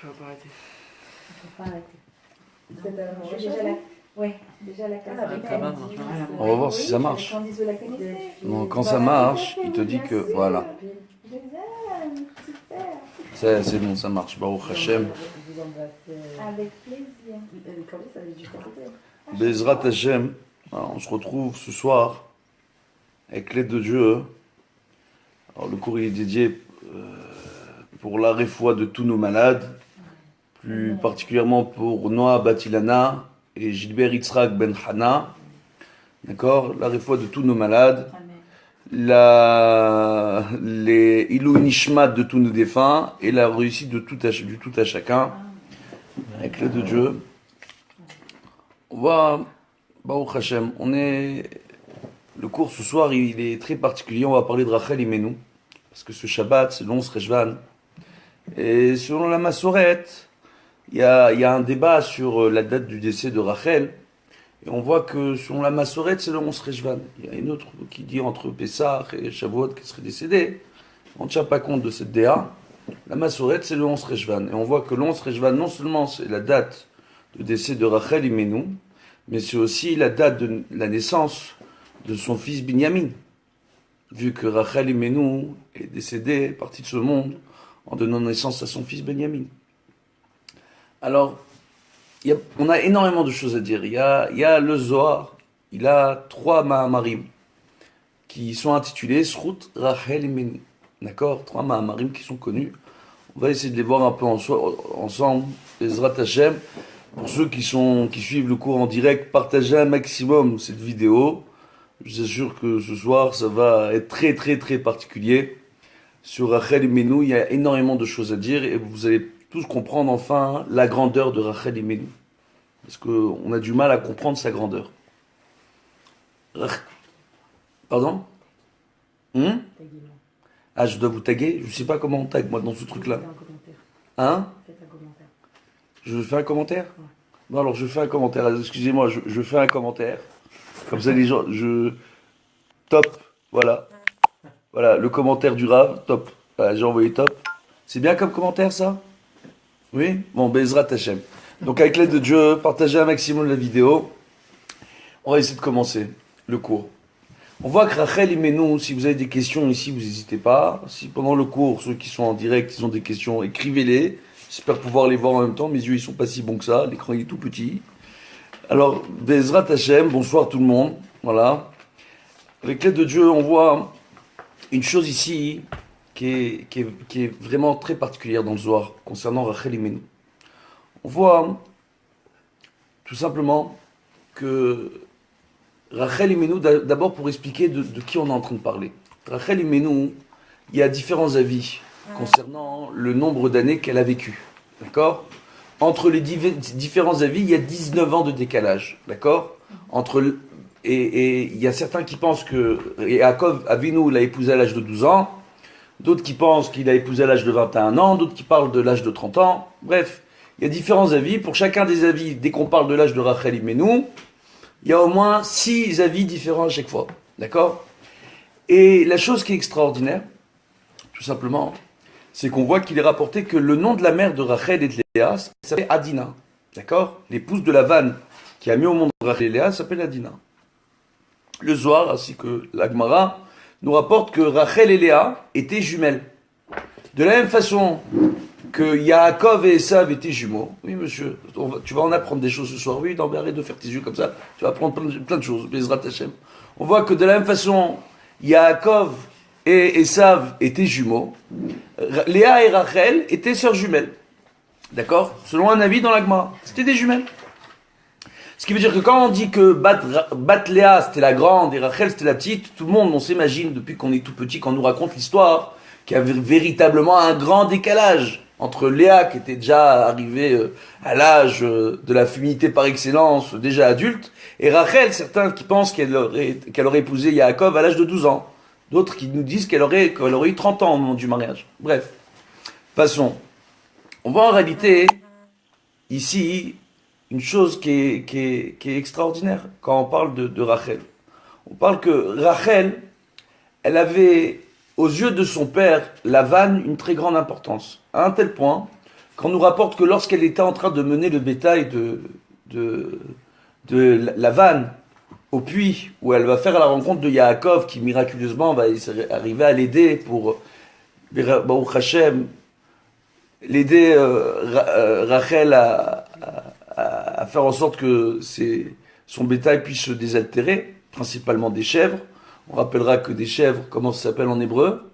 Ça va pas arrêter. Il faut pas arrêter. Vous êtes amoureux déjà la... Oui, déjà la classe. On va voir si ça marche. Donc quand ça marche, il te dit que voilà. C'est bon, ça marche. Baruch Hashem. Avec plaisir. Bezrat Hashem. Alors, on se retrouve ce soir avec l'aide de Dieu. Alors le cours il est dédié pour la réfoua de tous nos malades, plus particulièrement pour Noah Batilana et Gilbert Yitzhak Ben Hana. D'accord, la réfoua de tous nos malades. Les Ilou Nishmat de tous nos défunts et la réussite de du tout à chacun avec l'aide de Dieu. On va, Baruch Hashem, le cours ce soir il est très particulier, on va parler de Rachel Imenu parce que ce Shabbat c'est l'11 Reshvan et selon la Massorette il y a un débat sur la date du décès de Rachel. Et on voit que selon la Massorette, c'est le 11 Reshvan. Il y a une autre qui dit entre Pessah et Shavuot qu'elle serait décédée. On ne tient pas compte de cette DA. La Massorette, c'est le 11 Reshvan. Et on voit que le 11 Reshvan, non seulement c'est la date de décès de Rachel Imenu, mais c'est aussi la date de la naissance de son fils Binyamin. Vu que Rachel Imenu est décédée, partie de ce monde, en donnant naissance à son fils Binyamin. Alors, on a énormément de choses à dire. Il y a le Zohar, il a 3 Mahamarim qui sont intitulés Srut Rachel Imenu. D'accord, 3 Mahamarim qui sont connus. On va essayer de les voir un peu ensemble. Ezrat Hashem. Pour ceux qui suivent le cours en direct, partagez un maximum cette vidéo. Je vous assure que ce soir, ça va être très très très particulier. Sur Rachel Imenu, il y a énormément de choses à dire et vous allez tous comprendre enfin la grandeur de Rachel Imenu. Parce qu'on a du mal à comprendre sa grandeur. Pardon? Ah, je dois vous taguer? Je ne sais pas comment on tag, moi, dans ce truc-là. Hein? Je fais un commentaire? Non, alors je fais un commentaire. Excusez-moi, je fais un commentaire. Comme ça, les gens... Top. Voilà. Voilà, le commentaire du Rav. Top. Voilà, j'ai envoyé top. C'est bien comme commentaire, ça? Oui? Bon, Bezrat Hashem. Donc avec l'aide de Dieu, partagez un maximum la vidéo. On va essayer de commencer le cours. On voit que Rachel Imenu, si vous avez des questions ici, vous n'hésitez pas. Si pendant le cours, ceux qui sont en direct, ils ont des questions, écrivez-les. J'espère pouvoir les voir en même temps. Mes yeux, ils sont pas si bons que ça. L'écran, il est tout petit. Alors, Bezrat Hashem, bonsoir tout le monde. Voilà. Avec l'aide de Dieu, on voit une chose ici qui est vraiment très particulière dans le Zohar concernant Rachel Imenu. On voit tout simplement que Rachel Imenu, d'abord pour expliquer de qui on est en train de parler. Rachel Imenu, il y a différents avis concernant le nombre d'années qu'elle a vécu. D'accord? Entre les différents avis, il y a 19 ans de décalage. D'accord? Et il y a certains qui pensent que Yaakov Avinu l'a épousé à l'âge de 12 ans, d'autres qui pensent qu'il a épousé à l'âge de 21 ans, d'autres qui parlent de l'âge de 30 ans. Bref. Il y a différents avis. Pour chacun des avis, dès qu'on parle de l'âge de Rachel Imenu, il y a au moins 6 avis différents à chaque fois. D'accord? Et la chose qui est extraordinaire, tout simplement, c'est qu'on voit qu'il est rapporté que le nom de la mère de Rachel et de Léa s'appelle Adina. D'accord? L'épouse de Lavan qui a mis au monde Rachel et Léa s'appelle Adina. Le Zohar, ainsi que la Gemara, nous rapporte que Rachel et Léa étaient jumelles. De la même façon que Yaakov et Esav étaient jumeaux. Oui, monsieur, tu vas en apprendre des choses ce soir. Oui, non, mais arrête de faire tes yeux comme ça. Tu vas apprendre plein de choses. Bezrat Hashem. On voit que de la même façon, Yaakov et Esav étaient jumeaux. Léa et Rachel étaient sœurs jumelles. D'accord? Selon un avis dans la Gemara. C'était des jumelles. Ce qui veut dire que quand on dit que Bat Léa c'était la grande et Rachel c'était la petite, tout le monde, on s'imagine depuis qu'on est tout petit, quand on nous raconte l'histoire, qu'il y a véritablement un grand décalage entre Léa, qui était déjà arrivée à l'âge de la féminité par excellence, déjà adulte, et Rachel, certains qui pensent qu'elle aurait épousé Yaakov à l'âge de 12 ans. D'autres qui nous disent qu'elle aurait eu 30 ans au moment du mariage. Bref, passons. On voit en réalité, ici, une chose qui est extraordinaire quand on parle de Rachel. On parle que Rachel, elle avait, aux yeux de son père, Lavan, une très grande importance. À un tel point quand on nous rapporte que lorsqu'elle était en train de mener le bétail de Lavan au puits, où elle va faire la rencontre de Yaakov, qui miraculeusement va arriver à l'aider pour, Baruch Hashem, l'aider Rachel à faire en sorte que son bétail puisse se désaltérer, principalement des chèvres. On rappellera que des chèvres, comment ça s'appelle en hébreu?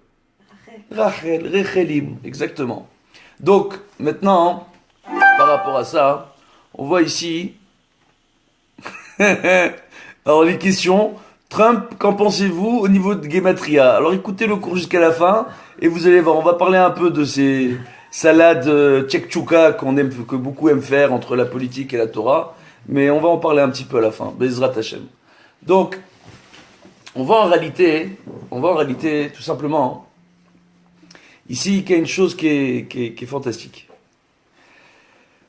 Rachel, Rechelim, exactement. Donc, maintenant, par rapport à ça, on voit ici, alors les questions, Trump, qu'en pensez-vous au niveau de Gematria? Alors écoutez le cours jusqu'à la fin, et vous allez voir, on va parler un peu de ces salades tchèque-tchouka que beaucoup aiment faire entre la politique et la Torah, mais on va en parler un petit peu à la fin, Bezrat Hashem. Donc, on va en réalité, tout simplement, ici, il y a une chose qui est fantastique.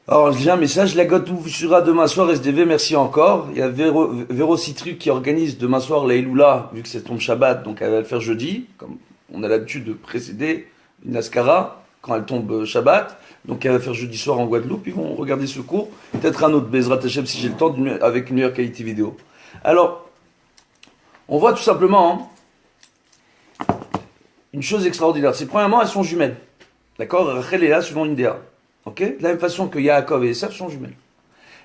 Alors, j'ai un message, la gote sera demain soir, SDV, merci encore. Il y a Véro Citruc qui organise demain soir la Eloula, vu que c'est tombe Shabbat, donc elle va le faire jeudi, comme on a l'habitude de précéder une Askara, quand elle tombe Shabbat. Donc elle va faire jeudi soir en Guadeloupe, ils vont regarder ce cours. Peut-être un autre Bezrat Hashem si j'ai le temps, avec une meilleure qualité vidéo. Alors, on voit tout simplement une chose extraordinaire. C'est premièrement, elles sont jumelles. D'accord? Rachel et Léa selon une Léa. Ok? De la même façon que Yaakov et Esav sont jumelles.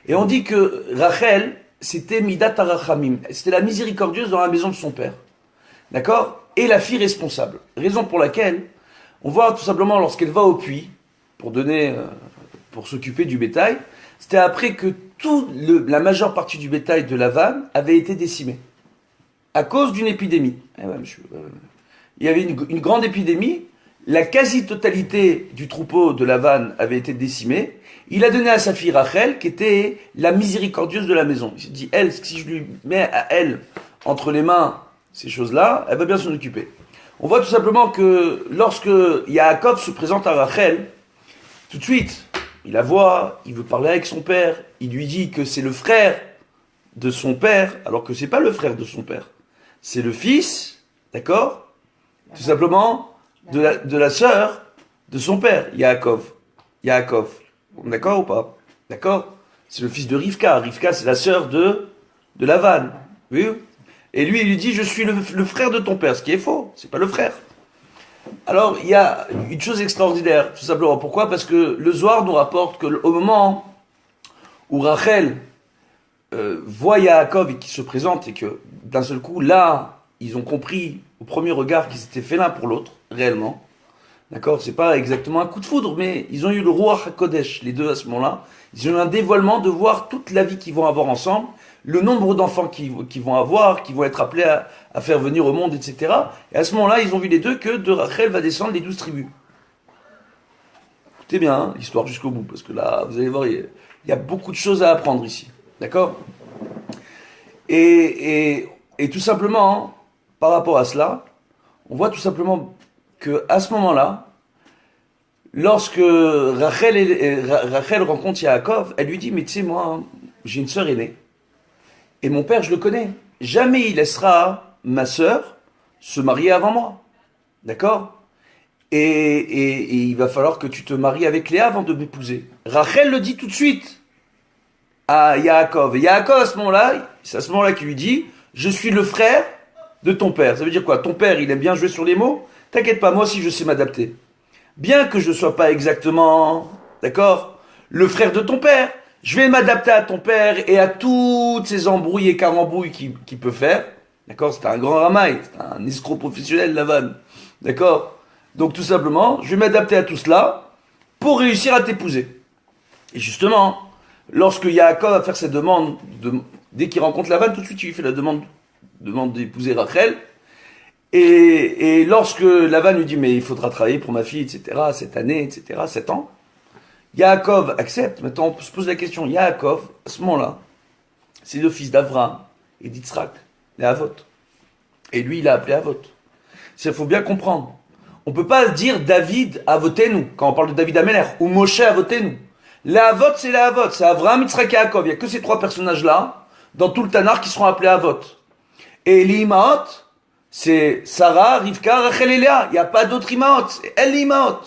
Et on dit que Rachel, c'était Midat Arachamim. C'était la miséricordieuse dans la maison de son père. D'accord? Et la fille responsable. Raison pour laquelle, on voit tout simplement lorsqu'elle va au puits, pour s'occuper du bétail, c'était après que la majeure partie du bétail de Lavan avait été décimée. À cause d'une épidémie. Eh ouais, monsieur. Il y avait une grande épidémie. La quasi-totalité du troupeau de Lavan avait été décimée. Il a donné à sa fille Rachel, qui était la miséricordieuse de la maison. Il s'est dit, elle, si je lui mets à elle entre les mains ces choses-là, elle va bien s'en occuper. On voit tout simplement que lorsque Yaakov se présente à Rachel, tout de suite, il la voit, il veut parler avec son père, il lui dit que c'est le frère de son père, alors que c'est pas le frère de son père. C'est le fils, d'accord? Tout simplement, de la sœur de son père, Yaakov. D'accord ou pas? D'accord? C'est le fils de Rivka. Rivka, c'est la sœur de Lavan. Oui? Et lui, il lui dit, je suis le frère de ton père, ce qui est faux. C'est pas le frère. Alors, il y a une chose extraordinaire, tout simplement. Pourquoi? Parce que le Zohar nous rapporte qu'au moment où Rachel voit Yaakov et qui se présente, et que d'un seul coup, là, ils ont compris au premier regard qu'ils étaient faits l'un pour l'autre, réellement. D'accord? C'est pas exactement un coup de foudre, mais ils ont eu le Ruach HaKodesh, les deux à ce moment-là. Ils ont eu un dévoilement de voir toute la vie qu'ils vont avoir ensemble, le nombre d'enfants qu'ils vont avoir, qui vont être appelés à faire venir au monde, etc. Et à ce moment-là, ils ont vu les deux que de Rachel va descendre les 12 tribus. Écoutez bien, hein, l'histoire jusqu'au bout, parce que là, vous allez voir, il y a beaucoup de choses à apprendre ici. D'accord? Et tout simplement, hein, par rapport à cela, on voit tout simplement que à ce moment-là, lorsque Rachel rencontre Yaakov, elle lui dit, mais tu sais, moi, hein, j'ai une sœur aînée. Et mon père, je le connais. Jamais il laissera ma sœur se marier avant moi. D'accord? Et il va falloir que tu te maries avec Léa avant de m'épouser. Rachel le dit tout de suite à Yaakov. Et Yaakov, à ce moment-là, c'est à ce moment-là qu'il lui dit, je suis le frère de ton père. Ça veut dire quoi? Ton père, il aime bien jouer sur les mots? T'inquiète pas, moi aussi je sais m'adapter. Bien que je ne sois pas exactement, d'accord, le frère de ton père, je vais m'adapter à ton père et à toutes ces embrouilles et carambouilles qu'il peut faire. D'accord? C'est un grand ramaille, c'est un escroc professionnel, Lavan. D'accord? Donc tout simplement, je vais m'adapter à tout cela pour réussir à t'épouser. Et justement, lorsque Yaakov va faire cette demande, dès qu'il rencontre Lavan, tout de suite il lui fait la demande d'épouser Rachel. Et lorsque Lavan lui dit, mais il faudra travailler pour ma fille, etc., cette année, etc., 7 ans, Yaakov accepte. Maintenant, on se pose la question, Yaakov, à ce moment-là, c'est le fils d'Avraham et d'Yitzhak, les Avot. Et lui, il a appelé Avot. Il faut bien comprendre. On ne peut pas dire David Avotenu, quand on parle de David Améler, ou Moshe Avotenu. Les Avot, c'est les Avot, c'est Avraham, Yitzhak et Yaakov. Il n'y a que ces 3 personnages-là, dans tout le Tanakh, qui seront appelés Avot. Et les Imaot, c'est Sarah, Rivka, Rachel et Léa. Il n'y a pas d'autres Imaot. C'est elle l'Imaot.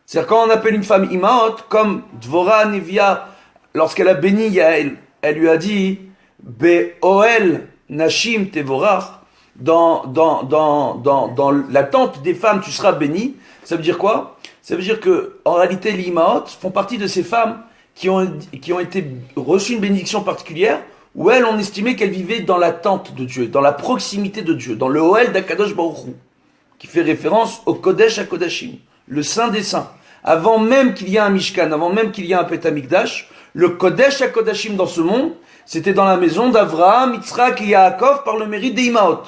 C'est-à-dire quand on appelle une femme Imaot, comme Dvorah Nevia, lorsqu'elle a béni Yael, elle lui a dit Be'oel Nashim Tevorach, dans la tente des femmes, tu seras béni. Ça veut dire quoi? Ça veut dire que, en réalité, les Imaot font partie de ces femmes qui ont été reçues une bénédiction particulière, où elles ont estimé qu'elles vivaient dans la tente de Dieu, dans la proximité de Dieu, dans le Oel d'Akadosh Baruch Hu, qui fait référence au Kodesh HaKodashim, le Saint des Saints. Avant même qu'il y ait un Mishkan, avant même qu'il y ait un Bet Hamikdash, le Kodesh HaKodashim dans ce monde, c'était dans la maison d'Avraham, Yitzhak et Yaakov par le mérite des Imaot.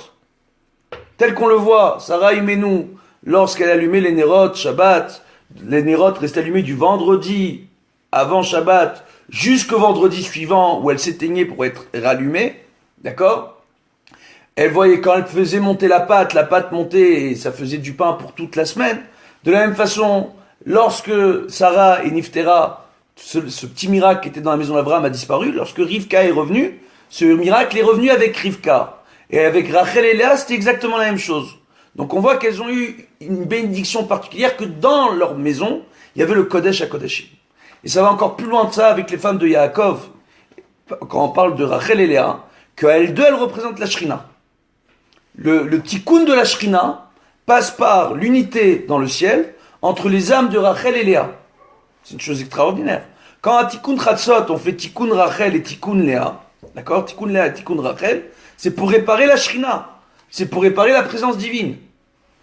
Tel qu'on le voit, Sarah Imenu, lorsqu'elle allumait les Nérot, Shabbat, les Nérot restaient allumés du vendredi avant Shabbat jusqu'au vendredi suivant où elle s'éteignait pour être rallumée, d'accord? Elle voyait quand elle faisait monter la pâte montait et ça faisait du pain pour toute la semaine. De la même façon, lorsque Sarah et Niftera, ce petit miracle qui était dans la maison d'Abraham a disparu, lorsque Rivka est revenue, ce miracle est revenu avec Rivka. Et avec Rachel et Léa, c'était exactement la même chose. Donc on voit qu'elles ont eu une bénédiction particulière, que dans leur maison, il y avait le Kodesh HaKodashim. Et ça va encore plus loin de ça avec les femmes de Yaakov, quand on parle de Rachel et Léa, qu'elles deux, elles représentent la Shrina. Le tikkun de la Shrina passe par l'unité dans le ciel entre les âmes de Rachel et Léa. C'est une chose extraordinaire. Quand à tikkun Chatzot, on fait tikkun Rachel et tikkun Léa, d'accord? Tikkun Léa et tikkun Rachel, c'est pour réparer la Shrina. C'est pour réparer la présence divine.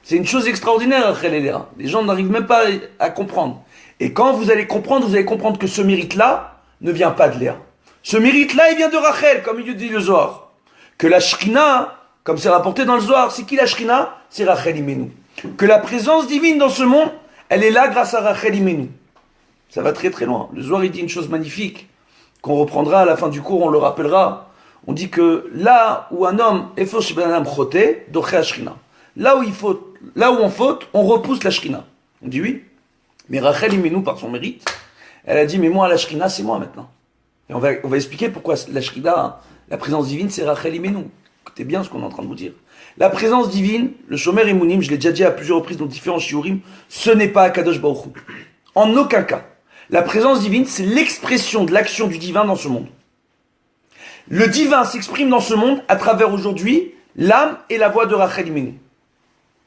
C'est une chose extraordinaire, Rachel et Léa. Les gens n'arrivent même pas à comprendre. Et quand vous allez comprendre que ce mérite-là ne vient pas de Léa. Ce mérite-là, il vient de Rachel, comme il dit le Zohar. Que la Shrina, comme c'est rapporté dans le Zohar, c'est qui la Shrina? C'est Rachel Imenu. Que la présence divine dans ce monde, elle est là grâce à Rachel Imenu. Ça va très très loin. Le Zohar, il dit une chose magnifique, qu'on reprendra à la fin du cours, on le rappellera. On dit que là où un homme est faux, là où on faute, on repousse la Shrina. On dit oui. Mais Rachel Imenu, par son mérite, elle a dit, mais moi, la Shrina, c'est moi maintenant. Et on va expliquer pourquoi la Shrina, la présence divine, c'est Rachel Imenu. Écoutez bien ce qu'on est en train de vous dire. La présence divine, le Shomer Emunim, je l'ai déjà dit à plusieurs reprises dans différents shiurim, ce n'est pas Akadosh Baruch Hu. En aucun cas. La présence divine, c'est l'expression de l'action du divin dans ce monde. Le divin s'exprime dans ce monde à travers aujourd'hui l'âme et la voix de Rachel Imenu.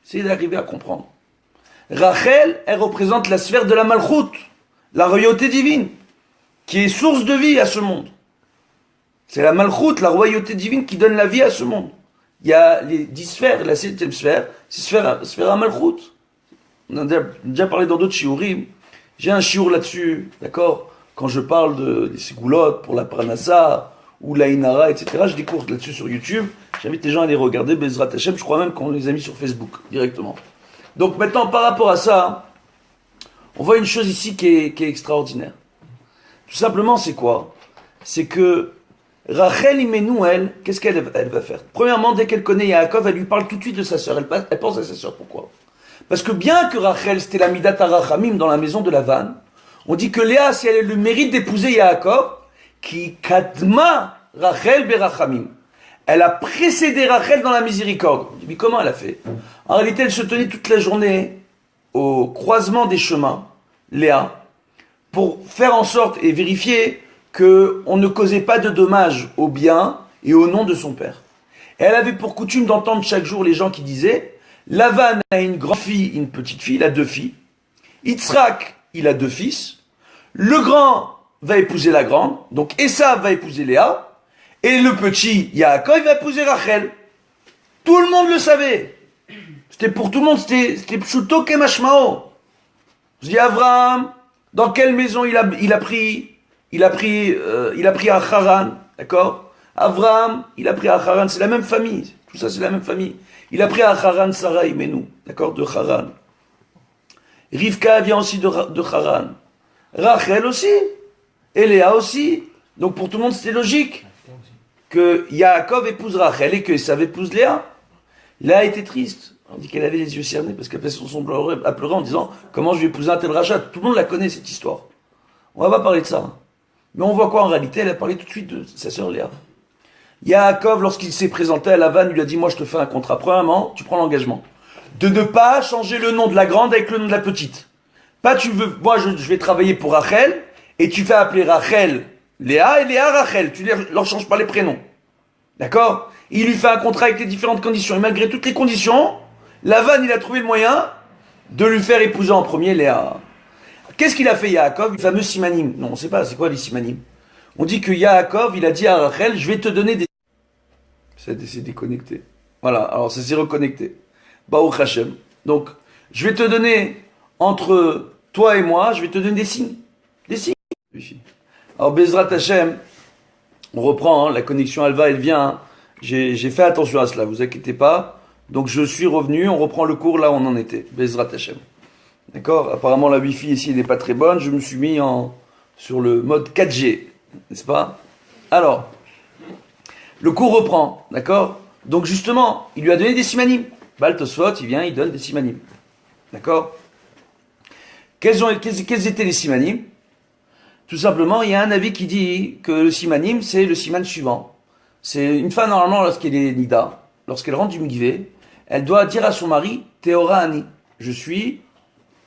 Essayez d'arriver à comprendre. Rachel, elle représente la sphère de la Malchut, la royauté divine, qui est source de vie à ce monde. C'est la Malchut, la royauté divine, qui donne la vie à ce monde. Il y a les 10 sphères, la 7e sphère, c'est sphère à Malchut. On a déjà parlé dans d'autres shiurim. J'ai un shiur là-dessus, d'accord? Quand je parle des ségoulottes pour la Pranassa, ou la Inara, etc. J'ai des cours là-dessus sur YouTube. J'invite les gens à les regarder, Bezrat Hashem. Je crois même qu'on les a mis sur Facebook, directement. Donc maintenant, par rapport à ça, on voit une chose ici qui est extraordinaire. Tout simplement, c'est quoi? C'est que Rachel Imenu, elle, qu'est-ce qu'elle va faire? Premièrement, dès qu'elle connaît Yaakov, elle lui parle tout de suite de sa sœur. Elle pense à sa sœur. Pourquoi? Parce que bien que Rachel, c'était la Midat HaRachamim dans la maison de Lavan, on dit que Léa, si elle a le mérite d'épouser Yaakov, qui kadma Rachel berachamim. Elle a précédé Rachel dans la miséricorde. Mais comment elle a fait? En réalité, elle se tenait toute la journée au croisement des chemins, Léa, pour faire en sorte et vérifier qu'on ne causait pas de dommages au bien et au nom de son père. Et elle avait pour coutume d'entendre chaque jour les gens qui disaient Lavan a une grande fille, une petite fille, il a 2 filles. Yitzhak, il a 2 fils. Le grand va épouser la grande, donc Esav va épouser Léa, et le petit Yaakov va épouser Rachel. Tout le monde le savait. C'était pour tout le monde, c'était pshuto kemashmao. Je dis Abraham, dans quelle maison il a pris à Haran, d'accord? Abraham, il a pris à Haran, c'est la même famille. Tout ça, c'est la même famille. Il a pris à Haran Sarah Imenu, d'accord, de Haran. Rivka vient aussi de Haran. Rachel aussi. Et Léa aussi. Donc pour tout le monde, c'était logique que Yaakov épouse Rachel et que Esav épouse Léa. Léa était triste. On dit qu'elle avait les yeux cernés parce qu'elle passait son son à pleurer en disant comment je vais épouser un tel rachat. Tout le monde la connaît, cette histoire. On va pas parler de ça. Mais on voit quoi en réalité? Elle a parlé tout de suite de sa sœur Léa. Yaakov, lorsqu'il s'est présenté à Lavan, lui a dit moi je te fais un contrat. Premièrement, tu prends l'engagement de ne pas changer le nom de la grande avec le nom de la petite. Pas tu veux, moi je vais travailler pour Rachel, et tu fais appeler Rachel Léa et Léa Rachel. Tu leur changes pas les prénoms. D'accord? Il lui fait un contrat avec les différentes conditions. Et malgré toutes les conditions, Lavan, il a trouvé le moyen de lui faire épouser en premier Léa. Qu'est-ce qu'il a fait Yaakov, le fameux Simanim? Non, on ne sait pas, c'est quoi les Simanim? On dit que Yaakov, il a dit à Rachel, je vais te donner des... C'est déconnecté. Voilà, alors ça s'est reconnecté. Baruch Hashem. Donc, je vais te donner, entre toi et moi, je vais te donner des signes. Des signes. Alors, Bezrat Hashem, on reprend, hein, la connexion elle va, elle vient. Hein. J'ai fait attention à cela, vous inquiétez pas. Donc, je suis revenu, on reprend le cours là où on en était. Bezrat Hashem. D'accord? Apparemment, la Wi-Fi ici n'est pas très bonne. Je me suis mis sur le mode 4G. N'est-ce pas? Alors, le cours reprend. D'accord? Donc, justement, il lui a donné des simanim. Baal Tosfot, il vient, il donne des simanim. D'accord? Quels étaient les simanim? Tout simplement, il y a un avis qui dit que le simanim, c'est le siman suivant. C'est une femme, normalement, lorsqu'elle est nida, lorsqu'elle rentre du mikvé, elle doit dire à son mari, Théora Ani, je suis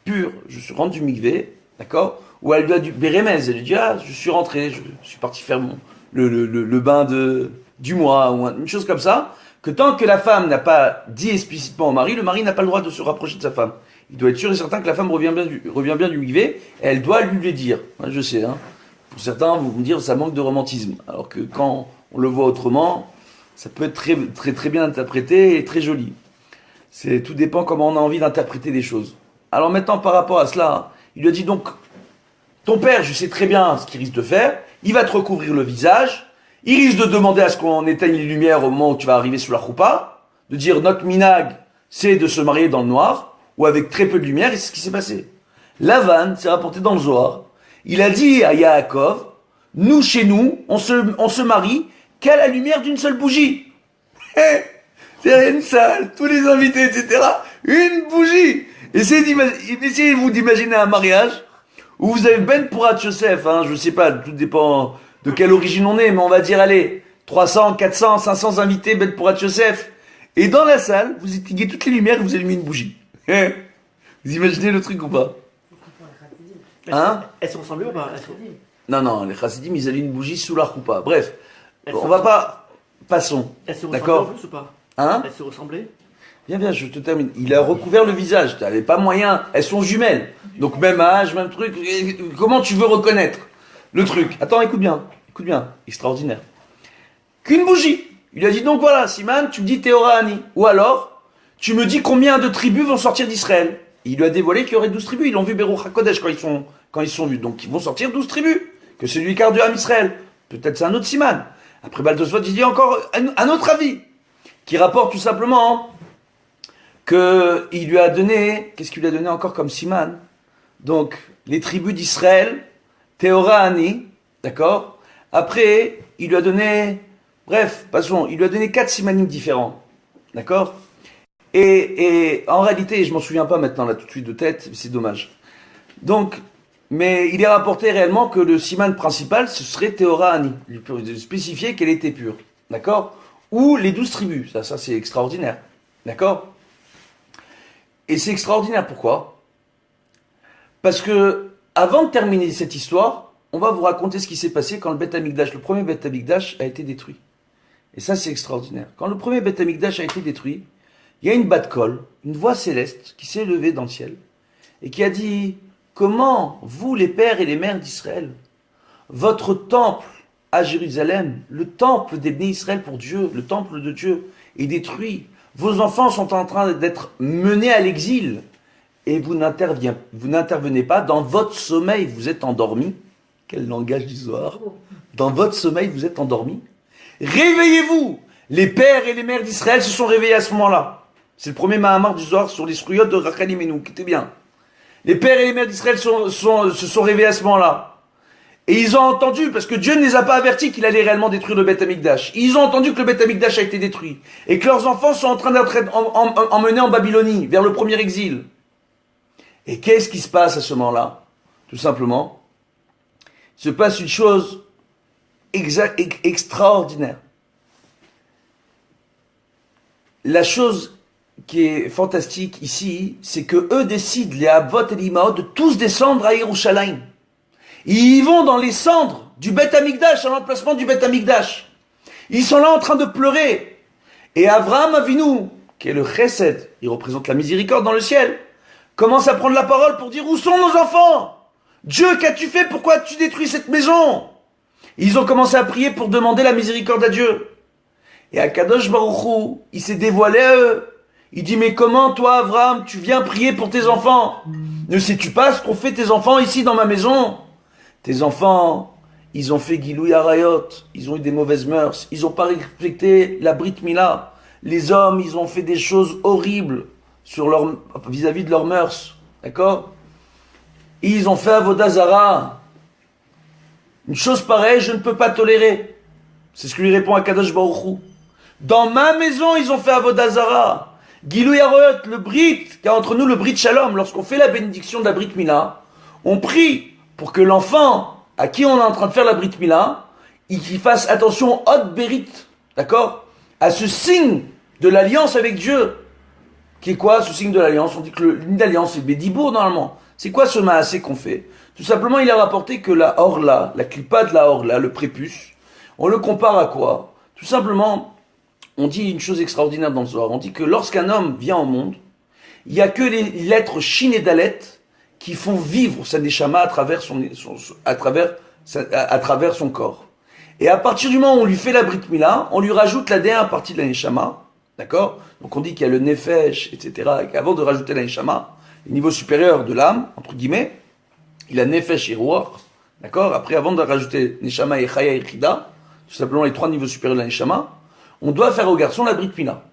pur, je suis rentre du mikvé, d'accord? Ou elle doit du Bérémez, elle lui dit, ah, je suis rentré, je suis parti faire le bain du mois, ou une chose comme ça, que tant que la femme n'a pas dit explicitement au mari, le mari n'a pas le droit de se rapprocher de sa femme. Il doit être sûr et certain que la femme revient bien du mikvé, et elle doit lui le dire. Hein, je sais, hein. Pour certains, vous me dire ça manque de romantisme, alors que quand on le voit autrement, ça peut être très, très, très bien interprété et très joli. Tout dépend comment on a envie d'interpréter les choses. Alors maintenant, par rapport à cela, il lui a dit donc, ton père, je sais très bien ce qu'il risque de faire, il va te recouvrir le visage, il risque de demander à ce qu'on éteigne les lumières au moment où tu vas arriver sous la choupa, de dire notre minag, c'est de se marier dans le noir, ou avec très peu de lumière, et c'est ce qui s'est passé. Lavan s'est rapporté dans le Zohar, il a dit à Yaakov, nous, chez nous, on se marie qu'à la lumière d'une seule bougie. C'est une salle, tous les invités, etc. Une bougie. Essayez-vous d'imaginer un mariage où vous avez Ben Pourat Yosef, hein, je sais pas, tout dépend de quelle origine on est, mais on va dire, allez, 300, 400, 500 invités, Ben Pourat Yosef. Et dans la salle, vous éteignez toutes les lumières et vous allumez une bougie. Vous imaginez le truc ou pas? Hein? Elles sont ressemblées ou pas? Non, les chassidim, ils allument une bougie sous la choupa. Bref, on va pas... Passons. Elles se D'accord? ressemblaient en plus ou pas? Hein? Elles se ressemblaient? Viens, je te termine. Il a recouvert le visage. Tu n'avais pas moyen. Elles sont jumelles. Donc même âge, même truc. Comment tu veux reconnaître le truc? Attends, écoute bien. Écoute bien. Extraordinaire. Qu'une bougie. Il lui a dit donc voilà, Siman, tu me dis Théora Ani. Ou alors, tu me dis combien de tribus vont sortir d'Israël. Il lui a dévoilé qu'il y aurait 12 tribus. Ils l'ont vu Beruch HaKodesh quand ils sont vus. Donc ils vont sortir 12 tribus. Que c'est lui quart du Ham Israël. Peut-être c'est un autre Siman. Après Baal Tosfot, il dit encore un autre avis. Qui rapporte tout simplement que il lui a donné, qu'est-ce qu'il lui a donné encore comme siman? Donc, les tribus d'Israël, Théora Ani, d'accord? Après, il lui a donné, bref, passons, il lui a donné 4 simanim différents, d'accord? Et en réalité, je m'en souviens pas maintenant là tout de suite de tête, c'est dommage. Donc, mais il est rapporté réellement que le siman principal, ce serait Théora Ani, lui spécifier qu'elle était pure, d'accord? Ou les 12 tribus, ça c'est extraordinaire, d'accord? Et c'est extraordinaire, pourquoi? Parce que, avant de terminer cette histoire, on va vous raconter ce qui s'est passé quand le premier Beth Amikdash a été détruit. Et ça c'est extraordinaire. Quand le premier Beth Amikdash a été détruit, il y a une bat kol, une voix céleste qui s'est levée dans le ciel, et qui a dit, comment, vous les pères et les mères d'Israël, votre temple à Jérusalem, le temple des Bnei Israël pour Dieu, le temple de Dieu, est détruit. Vos enfants sont en train d'être menés à l'exil. Et vous n'intervenez pas. Dans votre sommeil, vous êtes endormis. Quel langage du soir. Dans votre sommeil, vous êtes endormis. Réveillez-vous. Les pères et les mères d'Israël se sont réveillés à ce moment-là. C'est le premier Mahamar du soir sur les Sruyot de Rachel Imenu, qui était bien. Les pères et les mères d'Israël se sont réveillés à ce moment-là. Et ils ont entendu, parce que Dieu ne les a pas avertis qu'il allait réellement détruire le Beth Amikdash. Ils ont entendu que le Beth Amikdash a été détruit. Et que leurs enfants sont en train d'être emmenés en Babylonie, vers le premier exil. Et qu'est-ce qui se passe à ce moment-là? Tout simplement, il se passe une chose extraordinaire. La chose qui est fantastique ici, c'est que eux décident, les Avot et les Imaot, de tous descendre à Yerushalayim. Ils vont dans les cendres du Beth Amikdash, à l'emplacement du Beth Amikdash. Ils sont là en train de pleurer. Et Avraham Avinu, qui est le Chesed, il représente la miséricorde dans le ciel, commence à prendre la parole pour dire: où sont nos enfants? Dieu, qu'as-tu fait? Pourquoi tu détruis cette maison? Ils ont commencé à prier pour demander la miséricorde à Dieu. Et Akadosh Baruch Hu, il s'est dévoilé à eux. Il dit: mais comment toi, Avraham, tu viens prier pour tes enfants? Ne sais-tu pas ce qu'ont fait tes enfants ici dans ma maison? Tes enfants, ils ont fait Gilouy Arayot, ils ont eu des mauvaises mœurs, ils n'ont pas respecté la Brit Mila. Les hommes, ils ont fait des choses horribles vis-à-vis de leurs mœurs. D'accord? Ils ont fait Avodah Zara. Une chose pareille, je ne peux pas tolérer. C'est ce que lui répond Akadosh Baruch Hu. Dans ma maison, ils ont fait Avodah Zara. Gilouy Arayot, le Brit, car entre nous le Brit Shalom, lorsqu'on fait la bénédiction de la Brit Mila, on prie pour que l'enfant à qui on est en train de faire la Brit Mila, il fasse attention au Hot Berit, d'accord? À ce signe de l'alliance avec Dieu. Qui est quoi ce signe de l'alliance? On dit que l'alliance c'est le Bédibour normalement. C'est quoi ce maasé qu'on fait? Tout simplement, il a rapporté que la Orla, la clipa de la Orla, le prépuce, on le compare à quoi? Tout simplement, on dit une chose extraordinaire dans le Zohar. On dit que lorsqu'un homme vient au monde, il n'y a que les lettres Shin et Dalet qui font vivre sa neshama à travers son corps. Et à partir du moment où on lui fait la Brit Mila, on lui rajoute l'ADN à partir de la neshama, d'accord? Donc on dit qu'il y a le nefesh, etc. Et qu'avant de rajouter la neshama, le niveau supérieur de l'âme, entre guillemets, il a nefesh et ruach, d'accord? Après, avant de rajouter neshama et chaya et chida, tout simplement les trois niveaux supérieurs de la neshama, on doit faire au garçon la Brit Mila.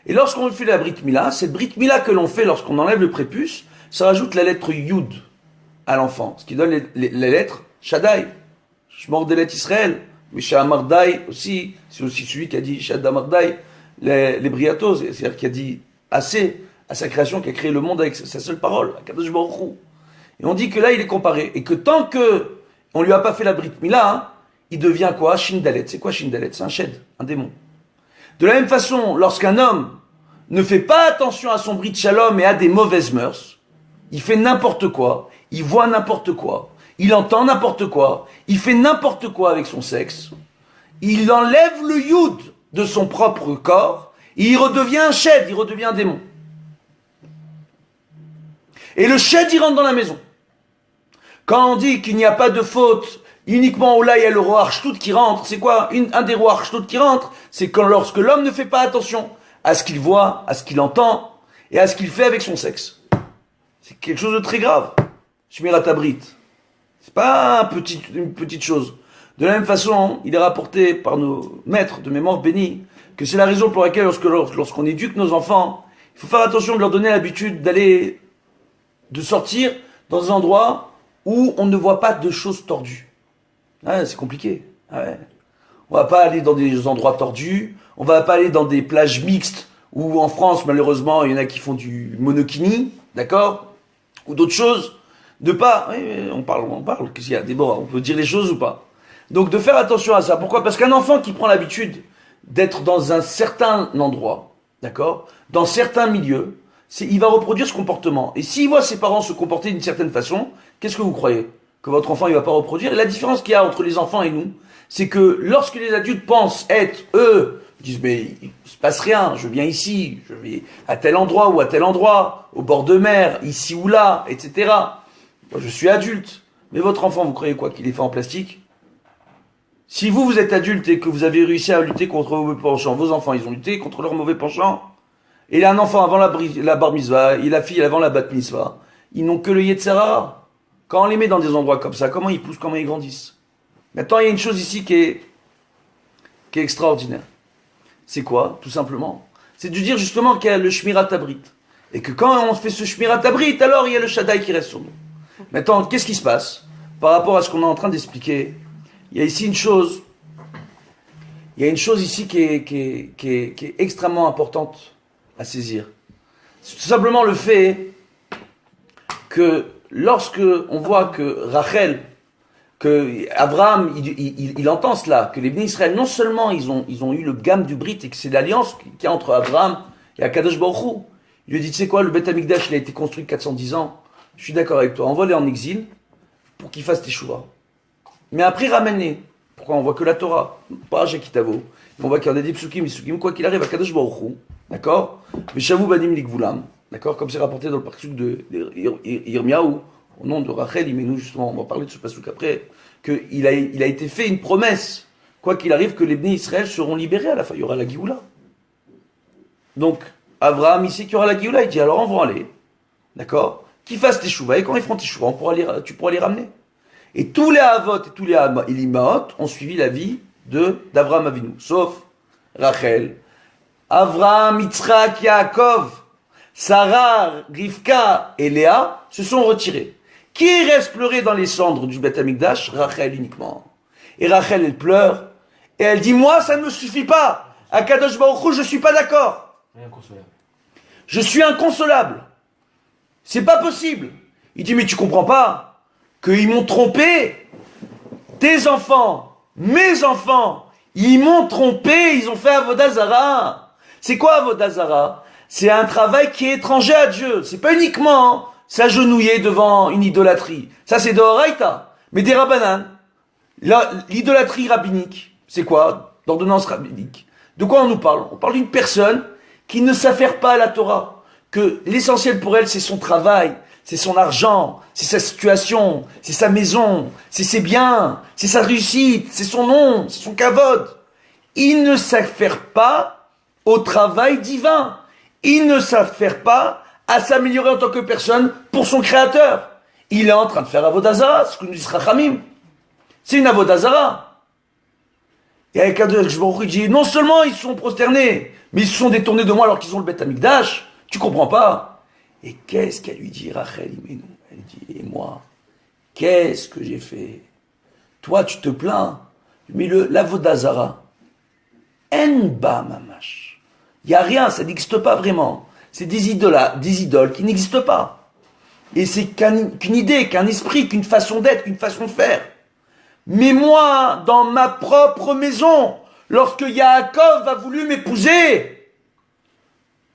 Et lorsqu'on fait la Brit Mila, cette Brit Mila que l'on fait lorsqu'on enlève le prépuce, ça rajoute la lettre Yud à l'enfant, ce qui donne les lettres Shaddai, Shmor Delet Israël, mais Shahamardai aussi, c'est aussi celui qui a dit Shaddamardai, les Briatos, c'est-à-dire qui a dit assez à sa création, qui a créé le monde avec sa seule parole, Akadosh Baruch Hu. Et on dit que là, il est comparé, et que tant que on lui a pas fait la Brit Mila, il devient quoi? Shindalet. C'est quoi Shindalet? C'est un shed, un démon. De la même façon, lorsqu'un homme ne fait pas attention à son Brit Shalom et a des mauvaises mœurs, il fait n'importe quoi, il voit n'importe quoi, il entend n'importe quoi, il fait n'importe quoi avec son sexe, il enlève le Yud de son propre corps, et il redevient un shed, il redevient un démon. Et le shed, il rentre dans la maison. Quand on dit qu'il n'y a pas de faute, uniquement où là il y a le roi Arshtout qui rentre, c'est quoi? Un des rois Arshtout qui rentre, c'est quand lorsque l'homme ne fait pas attention à ce qu'il voit, à ce qu'il entend, et à ce qu'il fait avec son sexe. C'est quelque chose de très grave. Shmirat Habrit. C'est pas une petite chose. De la même façon, il est rapporté par nos maîtres de mémoire bénis que c'est la raison pour laquelle lorsqu'on éduque nos enfants, il faut faire attention de leur donner l'habitude de sortir dans un endroit où on ne voit pas de choses tordues. Ah, c'est compliqué. Ah ouais. On va pas aller dans des endroits tordus, on va pas aller dans des plages mixtes où en France, malheureusement, il y en a qui font du monokini, d'accord? Ou d'autres choses, de pas, oui, on parle, qu'est-ce qu'il y a, Déborah, on peut dire les choses ou pas. Donc de faire attention à ça. Pourquoi? Parce qu'un enfant qui prend l'habitude d'être dans un certain endroit, d'accord, dans certains milieux, il va reproduire ce comportement. Et s'il voit ses parents se comporter d'une certaine façon, qu'est-ce que vous croyez? Que votre enfant il va pas reproduire? Et la différence qu'il y a entre les enfants et nous, c'est que lorsque les adultes pensent être, eux, ils disent mais il se passe rien, je viens ici, je vais à tel endroit ou à tel endroit, au bord de mer, ici ou là, etc. Moi, je suis adulte. Mais votre enfant, vous croyez quoi? Qu'il est fait en plastique? Si vous êtes adulte et que vous avez réussi à lutter contre vos mauvais penchants, vos enfants, ils ont lutté contre leurs mauvais penchants. Et il y a un enfant avant la bar mitzvah, et la fille avant la bat mitzvah. Ils n'ont que le Yetzirah. Quand on les met dans des endroits comme ça, comment ils poussent, comment ils grandissent? Maintenant, il y a une chose ici qui est extraordinaire. C'est quoi, tout simplement? C'est de dire justement qu'il y a le Shmirat Habrit. Et que quand on fait ce Shmirat Habrit, alors il y a le Shaddai qui reste sur nous. Maintenant, qu'est-ce qui se passe? Par rapport à ce qu'on est en train d'expliquer, il y a ici une chose. Il y a une chose ici qui est extrêmement importante à saisir. C'est tout simplement le fait que lorsque on voit que Rachel, que Abraham, il entend cela, que les bénis Israël, non seulement ils ont eu le gamme du Brit et que c'est l'alliance qu'il y a entre Abraham Il y a Kadosh Baruch Hu. Il lui dit, tu sais quoi, le Beth Amikdash, il a été construit 410 ans. Je suis d'accord avec toi. Envoie-les en exil pour qu'ils fassent teshuva. Mais après, ramène-les. Pourquoi on voit que la Torah, pas Jakitavo. On voit qu'il y a des psukim, quoi qu'il arrive, à Kadosh Baruch Hu. D'accord? Mais Shavu Banim Likvulam. D'accord? Comme c'est rapporté dans le parsuk de Yirmiyahu, au nom de Rachel, Imenu, justement, on va parler de ce parsuk après, qu'il a été fait une promesse. Quoi qu'il arrive, que les Bnei Israël seront libérés à la fin. Il y aura la Géoula. Donc, Abraham, il sait qu'il y aura la Géoula, il dit alors envoie-les. D'accord? Qu'ils fassent teshuva, et quand ils feront teshuva, tu pourras les ramener. Et tous les Avot et tous les Imaot ont suivi la vie d'Avraham Avinu, sauf Rachel. Avraham, Yitzhak, Yaakov, Sarah, Rivka et Léa se sont retirés. Qui reste pleurer dans les cendres du Beth Amikdash? Rachel uniquement. Et Rachel, elle pleure, et elle dit, moi, ça ne me suffit pas. À Kadosh Baruch Hu, je suis pas d'accord. Je suis inconsolable. C'est pas possible. Il dit, mais tu comprends pas qu'ils m'ont trompé. Tes enfants, mes enfants, ils m'ont trompé, ils ont fait Avodah Zara. C'est quoi Avodah Zara? C'est un travail qui est étranger à Dieu. C'est pas uniquement s'agenouiller devant une idolâtrie. Ça, c'est d'Oraïta. Mais des Rabbanan, l'idolâtrie rabbinique, c'est quoi? D'ordonnance rabbinique. De quoi on nous parle? On parle d'une personne qui ne s'affaire pas à la Torah. Que l'essentiel pour elle, c'est son travail, c'est son argent, c'est sa situation, c'est sa maison, c'est ses biens, c'est sa réussite, c'est son nom, c'est son kavod. Il ne s'affaire pas au travail divin. Il ne s'affaire pas à s'améliorer en tant que personne pour son créateur. Il est en train de faire Avodah Zara, ce que nous dit Rachamim. C'est une Avodah Zara. Et avec Kadosh Baruch Hu, il dit, non seulement ils se sont prosternés, mais ils se sont détournés de moi alors qu'ils ont le Beth Amikdash. Tu comprends pas? Et qu'est-ce qu'elle lui dit, Rachel Imenu? Elle dit, et moi, qu'est-ce que j'ai fait? Toi, tu te plains, mais l'Avodah Zara, Enba mamash. Il n'y a rien, ça n'existe pas vraiment. C'est des idoles qui n'existent pas. Et c'est qu'une idée, qu'un esprit, qu'une façon d'être, qu'une façon de faire. Mais moi, dans ma propre maison, lorsque Yaakov a voulu m'épouser,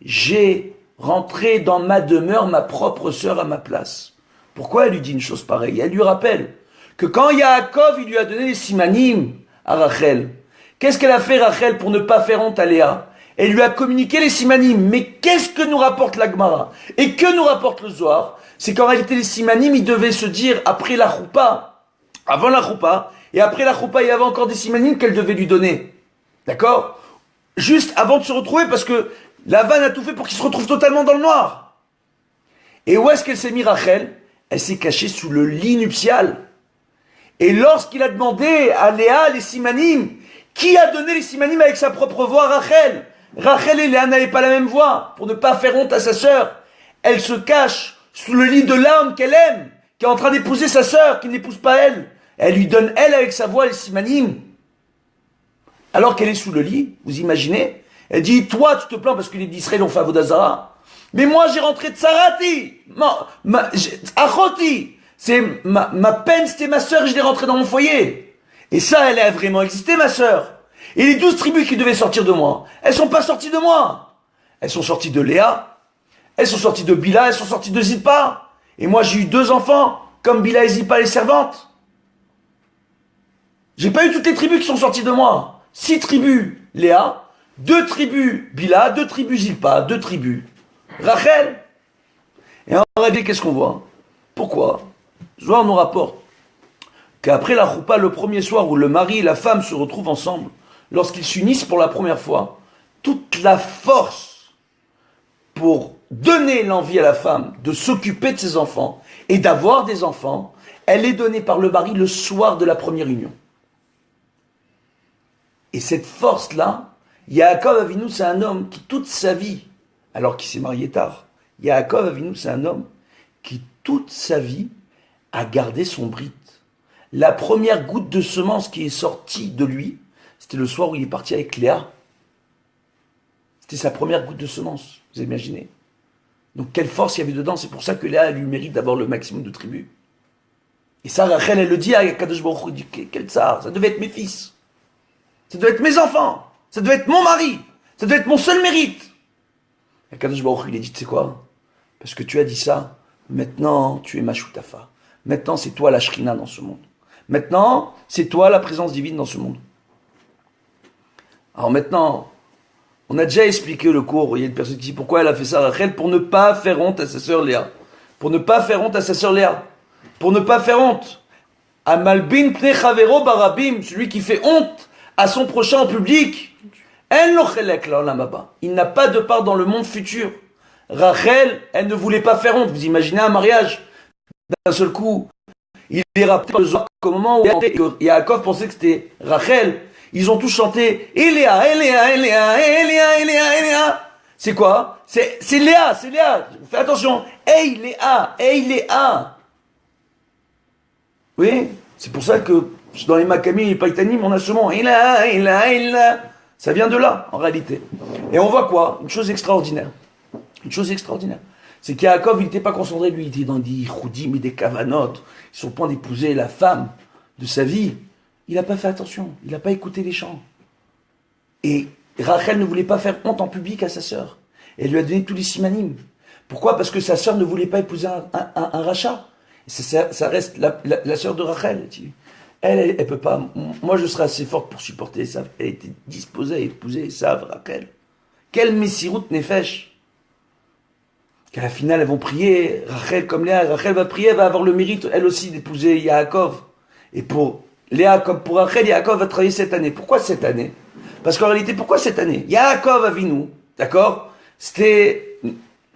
j'ai rentré dans ma demeure ma propre sœur à ma place. Pourquoi elle lui dit une chose pareille? Elle lui rappelle que quand Yaakov il lui a donné les simanim à Rachel, qu'est-ce qu'elle a fait Rachel pour ne pas faire honte à Léa? Elle lui a communiqué les simanim. Mais qu'est-ce que nous rapporte la Gemara? Et que nous rapporte le Zohar? C'est qu'en réalité les simanim, ils devaient se dire après la choupa, avant la choupa, et après la choupa, il y avait encore des simanim qu'elle devait lui donner. D'accord? Juste avant de se retrouver, parce que Lavan a tout fait pour qu'il se retrouve totalement dans le noir. Et où est-ce qu'elle s'est mise, Rachel? Elle s'est cachée sous le lit nuptial. Et lorsqu'il a demandé à Léa les simanim, qui a donné les simanim avec sa propre voix? Rachel. Rachel et Léa n'avaient pas la même voix, pour ne pas faire honte à sa sœur. Elle se cache sous le lit de l'homme qu'elle aime, qui est en train d'épouser sa sœur, qui n'épouse pas elle. Elle lui donne, elle, avec sa voix, les simanim. Alors qu'elle est sous le lit, vous imaginez? Elle dit, toi, tu te plains parce que les Israël ont fait Avodah Zara. Mais moi, j'ai rentré Tsarati. Achoti. C'est ma peine, c'était ma sœur et je l'ai rentrée dans mon foyer. Et ça, elle a vraiment existé, ma sœur. Et les 12 tribus qui devaient sortir de moi, elles sont pas sorties de moi. Elles sont sorties de Léa. Elles sont sorties de Bila. Elles sont sorties de Zilpa. Et moi, j'ai eu 2 enfants, comme Bila et Zilpa, les servantes. J'ai pas eu toutes les tribus qui sont sorties de moi. 6 tribus Léa. 2 tribus Bila, 2 tribus Zilpa, 2 tribus Rachel. Et en réalité, qu'est-ce qu'on voit? Pourquoi? Zohar nous rapporte qu'après la choupa, le premier soir où le mari et la femme se retrouvent ensemble, lorsqu'ils s'unissent pour la première fois, toute la force pour donner l'envie à la femme de s'occuper de ses enfants et d'avoir des enfants, elle est donnée par le mari le soir de la première union. Et cette force-là, Yaakov Avinu, c'est un homme qui, toute sa vie, alors qu'il s'est marié tard, Yaakov Avinu, c'est un homme qui, toute sa vie, a gardé son brite. La première goutte de semence qui est sortie de lui, c'était le soir où il est parti avec Léa. C'était sa première goutte de semence, vous imaginez? Donc quelle force il y avait dedans, c'est pour ça que Léa, elle lui mérite d'avoir le maximum de tribus. Et ça, Rachel, elle le dit à Kadosh Baruch Hu, il dit, quel tsar, ça devait être mes fils. Ça devait être mes enfants. Ça devait être mon mari. Ça devait être mon seul mérite. Et Kadosh Baruch Hu, il a dit, tu sais quoi? Parce que tu as dit ça, maintenant tu es ma shutafa. Maintenant c'est toi la shrina dans ce monde. Maintenant c'est toi la présence divine dans ce monde. Alors maintenant, on a déjà expliqué le cours, il y a une personne qui dit pourquoi elle a fait ça, Rachel, pour ne pas faire honte à sa sœur Léa. Pour ne pas faire honte à sa sœur Léa. Pour ne pas faire honte. Amalbin pne chavero barabim, celui qui fait honte à son prochain en public. En lo chelek laolam haba. Il n'a pas de part dans le monde futur. Rachel, elle ne voulait pas faire honte. Vous imaginez un mariage, d'un seul coup, il est rappelé par le Zohar qu'au moment où Yaakov pensait que c'était Rachel, ils ont tous chanté Eléa, Eléa, Eléa, Eléa, Eléa, Eléa. C'est quoi? C'est Léa, c'est Léa. Fais attention. Hey Léa, hey Léa. Oui, c'est pour ça que dans les Maccabées et les Païtanim, on a ce mot Eléa, Eléa, Eléa. Ça vient de là, en réalité. Et on voit quoi? Une chose extraordinaire. Une chose extraordinaire. C'est qu'Yaakov, il n'était pas concentré, lui, il était dans des choudim et des kavanotes. Ils sont au point d'épouser la femme de sa vie. Il n'a pas fait attention, il n'a pas écouté les chants. Et Rachel ne voulait pas faire honte en public à sa sœur. Elle lui a donné tous les simanim. Pourquoi? Parce que sa sœur ne voulait pas épouser un rachat. Et ça reste la sœur de Rachel. Elle peut pas. Moi, je serais assez forte pour supporter ça. Elle était disposée à épouser Esav, Rachel. Quel messirut nefesh. Qu'à la finale, elles vont prier, Rachel comme Léa, Rachel va prier, elle va avoir le mérite, elle aussi, d'épouser Yaakov. Et pour Léa comme pour Rachel, Yaakov va travailler cette année. Pourquoi cette année? Parce qu'en réalité, pourquoi cette année? Yaakov Avinu, d'accord? C'était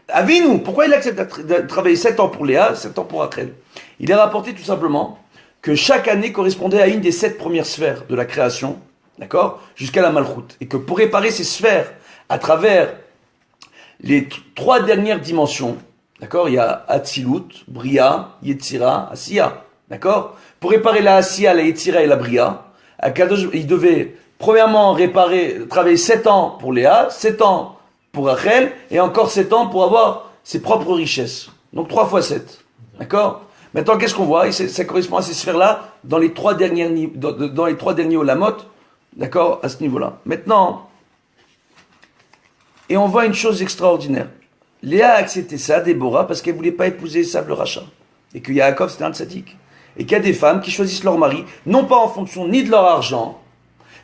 Avinu. Pourquoi il accepte de travailler 7 ans pour Léa, 7 ans pour Rachel? Il est rapporté tout simplement que chaque année correspondait à une des 7 premières sphères de la création, d'accord? Jusqu'à la Malchut. Et que pour réparer ces sphères à travers les 3 dernières dimensions, d'accord? Il y a Atzilut, Bria, Yetzira, Asiya, d'accord? Pour réparer la Asiya, la Yetzira et la Bria, il devait premièrement travailler 7 ans pour Léa, 7 ans pour Rachel, et encore 7 ans pour avoir ses propres richesses. Donc 3 fois 7, d'accord? Maintenant, qu'est-ce qu'on voit? Et ça correspond à ces sphères-là dans les 3 derniers Olamot, d'accord? À ce niveau-là. Maintenant, et on voit une chose extraordinaire. Léa a accepté ça, Déborah, parce qu'elle ne voulait pas épouser Esav le rachat. Et que Yaakov, c'était un tzaddik. Et qu'il y a des femmes qui choisissent leur mari, non pas en fonction ni de leur argent,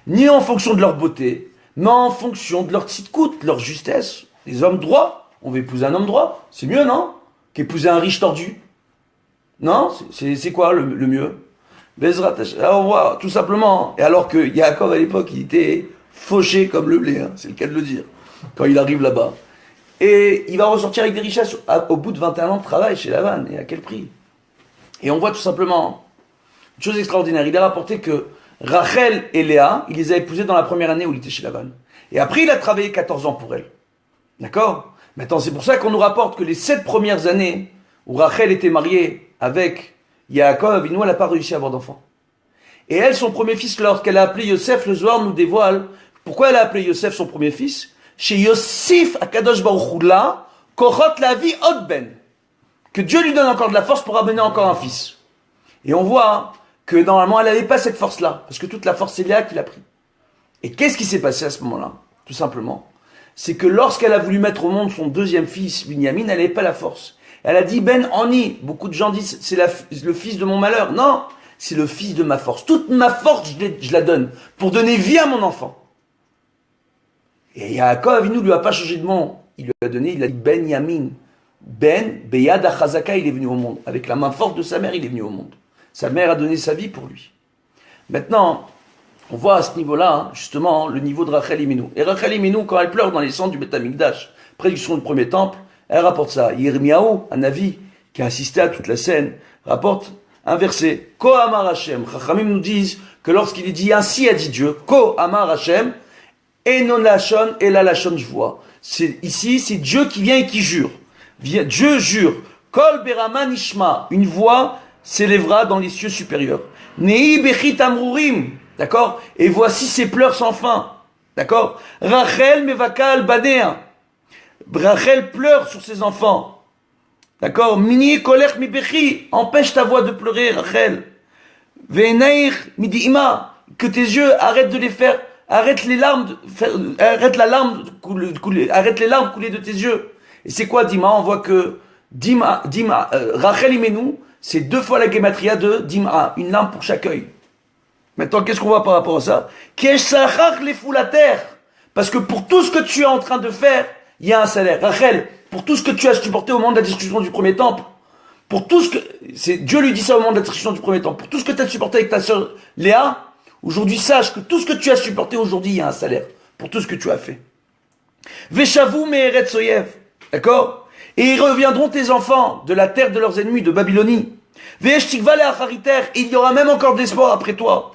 ni en fonction de leur beauté, mais en fonction de leur tzidkout, de leur justesse. Les hommes droits, on veut épouser un homme droit. C'est mieux, non? Qu'épouser un riche tordu. Non? C'est quoi le mieux? Bezrat Hashem. Alors, on voit, tout simplement. Et alors que Yaakov, à l'époque, il était fauché comme le blé, hein, c'est le cas de le dire, quand il arrive là-bas. Et il va ressortir avec des richesses au bout de 21 ans de travail chez Lavan. Et à quel prix? Et on voit tout simplement une chose extraordinaire. Il est rapporté que Rachel et Léa, il les a épousées dans la première année où il était chez Lavan. Et après, il a travaillé 14 ans pour elle. D'accord? Maintenant, c'est pour ça qu'on nous rapporte que les 7 premières années où Rachel était mariée avec Yaakov Avinu, elle n'a pas réussi à avoir d'enfant. Et elle, son premier fils, lorsqu'elle a appelé Yosef, le Zohar nous dévoile pourquoi elle a appelé Yosef son premier fils. Chez Yosif Akadosh Baruch Hu la, Kochot la vie Odben. Que Dieu lui donne encore de la force pour amener encore un fils. Et on voit que normalement elle n'avait pas cette force-là, parce que toute la force c'est Léa qui l'a pris. Et qu'est-ce qui s'est passé à ce moment-là? Tout simplement, c'est que lorsqu'elle a voulu mettre au monde son deuxième fils, Binyamin, elle n'avait pas la force. Elle a dit Ben Ani. Beaucoup de gens disent c'est le fils de mon malheur. Non, c'est le fils de ma force. Toute ma force, je la donne pour donner vie à mon enfant. Et Yaakov Avinu lui a pas changé de nom. Il lui a donné, il a dit Ben Yamin. Ben, Beyad Achazaka, il est venu au monde. Avec la main forte de sa mère, il est venu au monde. Sa mère a donné sa vie pour lui. Maintenant, on voit à ce niveau-là, justement, le niveau de Rachel Imenu. Et Rachel Imenu, quand elle pleure dans les cendres du Beth Amikdash, près du son du premier temple, elle rapporte ça. Yirmiyahu, un avis qui a assisté à toute la scène, rapporte un verset. Ko Amar Hashem. Chachamim nous disent que lorsqu'il est dit ainsi a dit Dieu, Ko Amar Hashem, Enon Lachon et la Lachon je vois. Ici, c'est Dieu qui vient et qui jure. Dieu jure. Kol Berama Nishma. Une voix s'élèvera dans les cieux supérieurs. Nei Bechit Amrurim. D'accord? Et voici ses pleurs sans fin. D'accord? Rachel Mevaka Al-Banea. Rachel pleure sur ses enfants. D'accord? Mini Kolech Mibechi. Empêche ta voix de pleurer, Rachel. Veneir Midiima. Que tes yeux arrêtent de les faire arrête les larmes, arrête la larme couler, arrête les larmes couler de tes yeux. Et c'est quoi Dima? On voit que Rachel Imenu, c'est 2 fois la gematria de Dima, une larme pour chaque œil. Maintenant, qu'est-ce qu'on voit par rapport à ça? Les fous la terre. Parce que pour tout ce que tu es en train de faire, il y a un salaire. Rachel, pour tout ce que tu as supporté au moment de la destruction du premier temple, pour tout ce que, Dieu lui dit ça au moment de la destruction du premier temple, pour tout ce que tu as supporté avec ta sœur Léa, aujourd'hui sache que tout ce que tu as supporté aujourd'hui, il y a un salaire. Pour tout ce que tu as fait. Veshavou me'eret soyev. D'accord? Et ils reviendront tes enfants de la terre de leurs ennemis, de Babylonie. Ve'eshtikva le'achariter. Il y aura même encore de l'espoir après toi.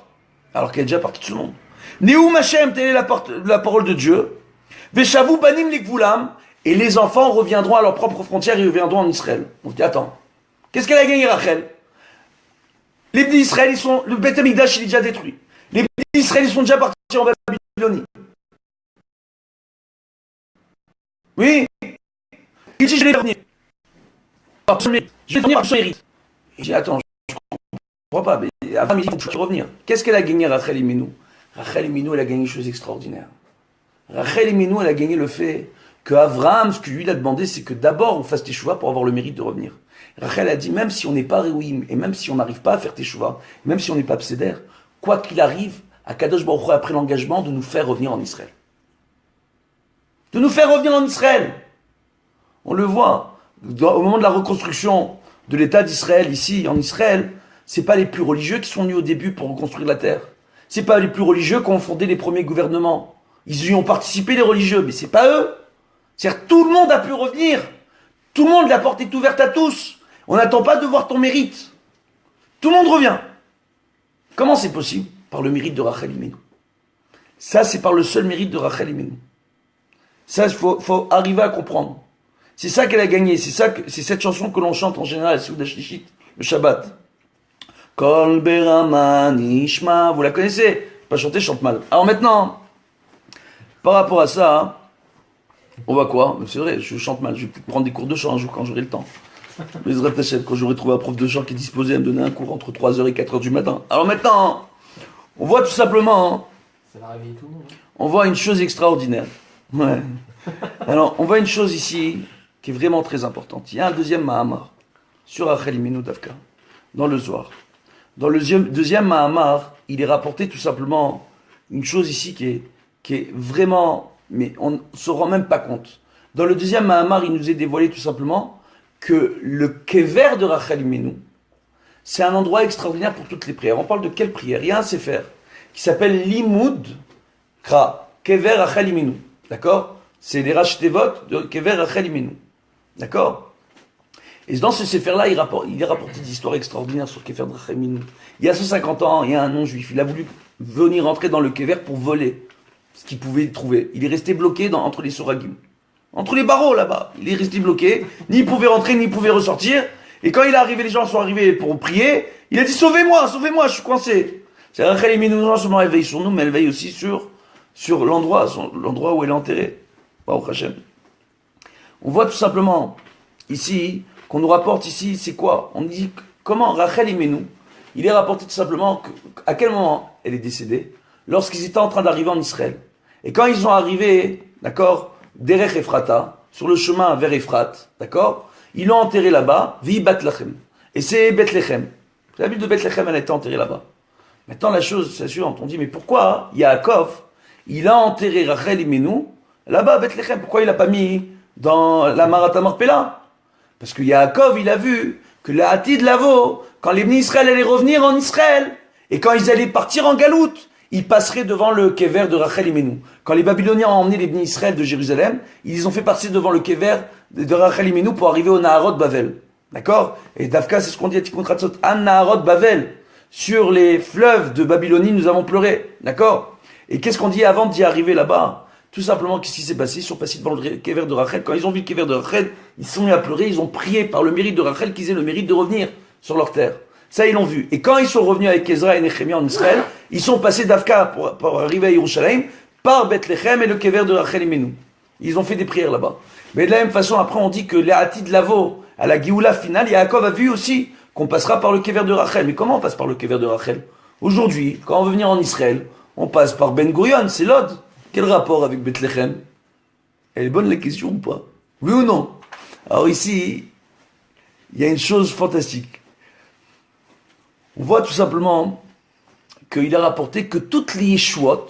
Alors qu'elle est déjà partie de ce monde. Neum Hashem, telle est la parole de Dieu. Veshavou banim likvulam. Et les enfants reviendront à leurs propres frontières et reviendront en Israël. On se dit, attends. Qu'est-ce qu'elle a gagné, Rachel? Les Bnei Israël, le Beth Amikdash, il est déjà détruit. Les Bnei Israël, ils sont déjà partis en Babylonie. Oui. Il dit, je vais revenir. Je vais venir par son mérite. Il dit, attends, je ne comprends pas. Mais avant, il dit, il faut revenir. Qu'est-ce qu'elle a gagné, Rachel Imenu? Rachel Imenu, elle a gagné une chose extraordinaire. Rachel Imenu, elle a gagné le fait que Avraham, ce que lui, il a demandé, c'est que d'abord, on fasse teshuva pour avoir le mérite de revenir. Rachel a dit, même si on n'est pas réouïm, et même si on n'arrive pas à faire teshuva, même si on n'est pas pséder, quoi qu'il arrive, Akadosh Baruch Hu a pris l'engagement de nous faire revenir en Israël. De nous faire revenir en Israël. On le voit. Au moment de la reconstruction de l'État d'Israël, ici, en Israël, c'est pas les plus religieux qui sont venus au début pour reconstruire la terre. C'est pas les plus religieux qui ont fondé les premiers gouvernements. Ils y ont participé, les religieux, mais c'est pas eux. C'est-à-dire, tout le monde a pu revenir. Tout le monde, la porte est ouverte à tous. On n'attend pas de voir ton mérite. Tout le monde revient. Comment c'est possible? Par le mérite de Rachel Imenu. Ça, c'est par le seul mérite de Rachel Imenu. Ça, il faut arriver à comprendre. C'est ça qu'elle a gagné. C'est cette chanson que l'on chante en général, Souda Shlishit, le Shabbat. Kol berama nishma. Vous la connaissez? Pas chanter, je chante mal. Alors maintenant, par rapport à ça, on voit quoi? C'est vrai, je chante mal. Je vais peut-être prendre des cours de chant un jour quand j'aurai le temps. Quand j'aurai trouvé un prof de chant qui est disposé à me donner un cours entre 3h et 4h du matin. Alors maintenant, on voit tout simplement, ça va réveiller tout le monde. On voit une chose extraordinaire. Ouais. Alors, on voit une chose ici qui est vraiment très importante. Il y a un deuxième Mahamar sur Rachel Imenu Davka, dans le Zohar. Dans le deuxième Mahamar, il est rapporté tout simplement une chose ici qui est vraiment, mais on ne se rend même pas compte. Dans le deuxième Mahamar, il nous est dévoilé tout simplement que le kever de Rachel Imenu, c'est un endroit extraordinaire pour toutes les prières. On parle de quelle prière? Il y a un sefer qui s'appelle Limud Kra, kever Rachel Imenu. D'accord? C'est les rachetevot de kever Rachel Imenu. D'accord? Et dans ce sefer-là, il est rapporté des histoires extraordinaires sur kever de Rachel Imenu. Il y a 150 ans, il y a un non-juif. Il a voulu venir entrer dans le kever pour voler ce qu'il pouvait trouver. Il est resté bloqué entre les suragim. Entre les barreaux là-bas, il est resté bloqué, ni il pouvait rentrer, ni il pouvait ressortir. Et quand il est arrivé, les gens sont arrivés pour prier, il a dit sauvez-moi, sauvez-moi, je suis coincé. C'est Rachel Imenu non seulement elle veille sur nous, mais elle veille aussi sur l'endroit où elle est enterrée. Baruch Hashem. On voit tout simplement ici, qu'on nous rapporte ici, c'est quoi? On dit comment Rachel Imenu, il est rapporté tout simplement à quel moment elle est décédée? Lorsqu'ils étaient en train d'arriver en Israël. Et quand ils sont arrivés, d'accord, Derech Ephrata, sur le chemin vers Ephrat, d'accord? Ils l'ont enterré là-bas, Vi Bethléem. Et c'est Bethléem. La ville de Bethléem, elle a été enterrée là-bas. Maintenant, la chose, c'est la suivante. On dit, mais pourquoi Yaakov, il a enterré Rachel Imenu là-bas à Bethléem? Pourquoi il l'a pas mis dans la Marat Marpella? Parce que Yaakov, il a vu que la Hatid Lavo, quand les Bnei Israël allaient revenir en Israël, et quand ils allaient partir en galoute, ils passeraient devant le kever de Rachel Imenu. Quand les Babyloniens ont emmené les Bnei Israël de Jérusalem, ils ont fait passer devant le kever de Rachel Imenu pour arriver au Naharot Bavel. D'accord? Et Davka, c'est ce qu'on dit à Tikkun Chatzot, An Naharot Bavel. Sur les fleuves de Babylonie, nous avons pleuré. D'accord? Et qu'est-ce qu'on dit avant d'y arriver là-bas? Tout simplement, qu'est-ce qui s'est passé? Ils sont passés devant le kever de Rachel. Quand ils ont vu le kever de Rachel, ils se sont mis à pleurer. Ils ont prié par le mérite de Rachel qu'ils aient le mérite de revenir sur leur terre. Ça, ils l'ont vu. Et quand ils sont revenus avec Ezra et Nehemia en Israël, ils sont passés d'Afka pour arriver à Yerushalayim par Bethléem et le kever de Rachel Imenu. Ils ont fait des prières là-bas. Mais de la même façon, après, on dit que les Hatid Lavo, à la Géoula finale, Yaakov a vu aussi qu'on passera par le kever de Rachel. Mais comment on passe par le kever de Rachel? Aujourd'hui, quand on veut venir en Israël, On passe par Ben Gurion, c'est Lod. Quel rapport avec Bethléem? Elle est bonne la question ou pas? Oui ou non? Alors ici, il y a une chose fantastique. On voit tout simplement qu'il a rapporté que toutes les Yeshuot,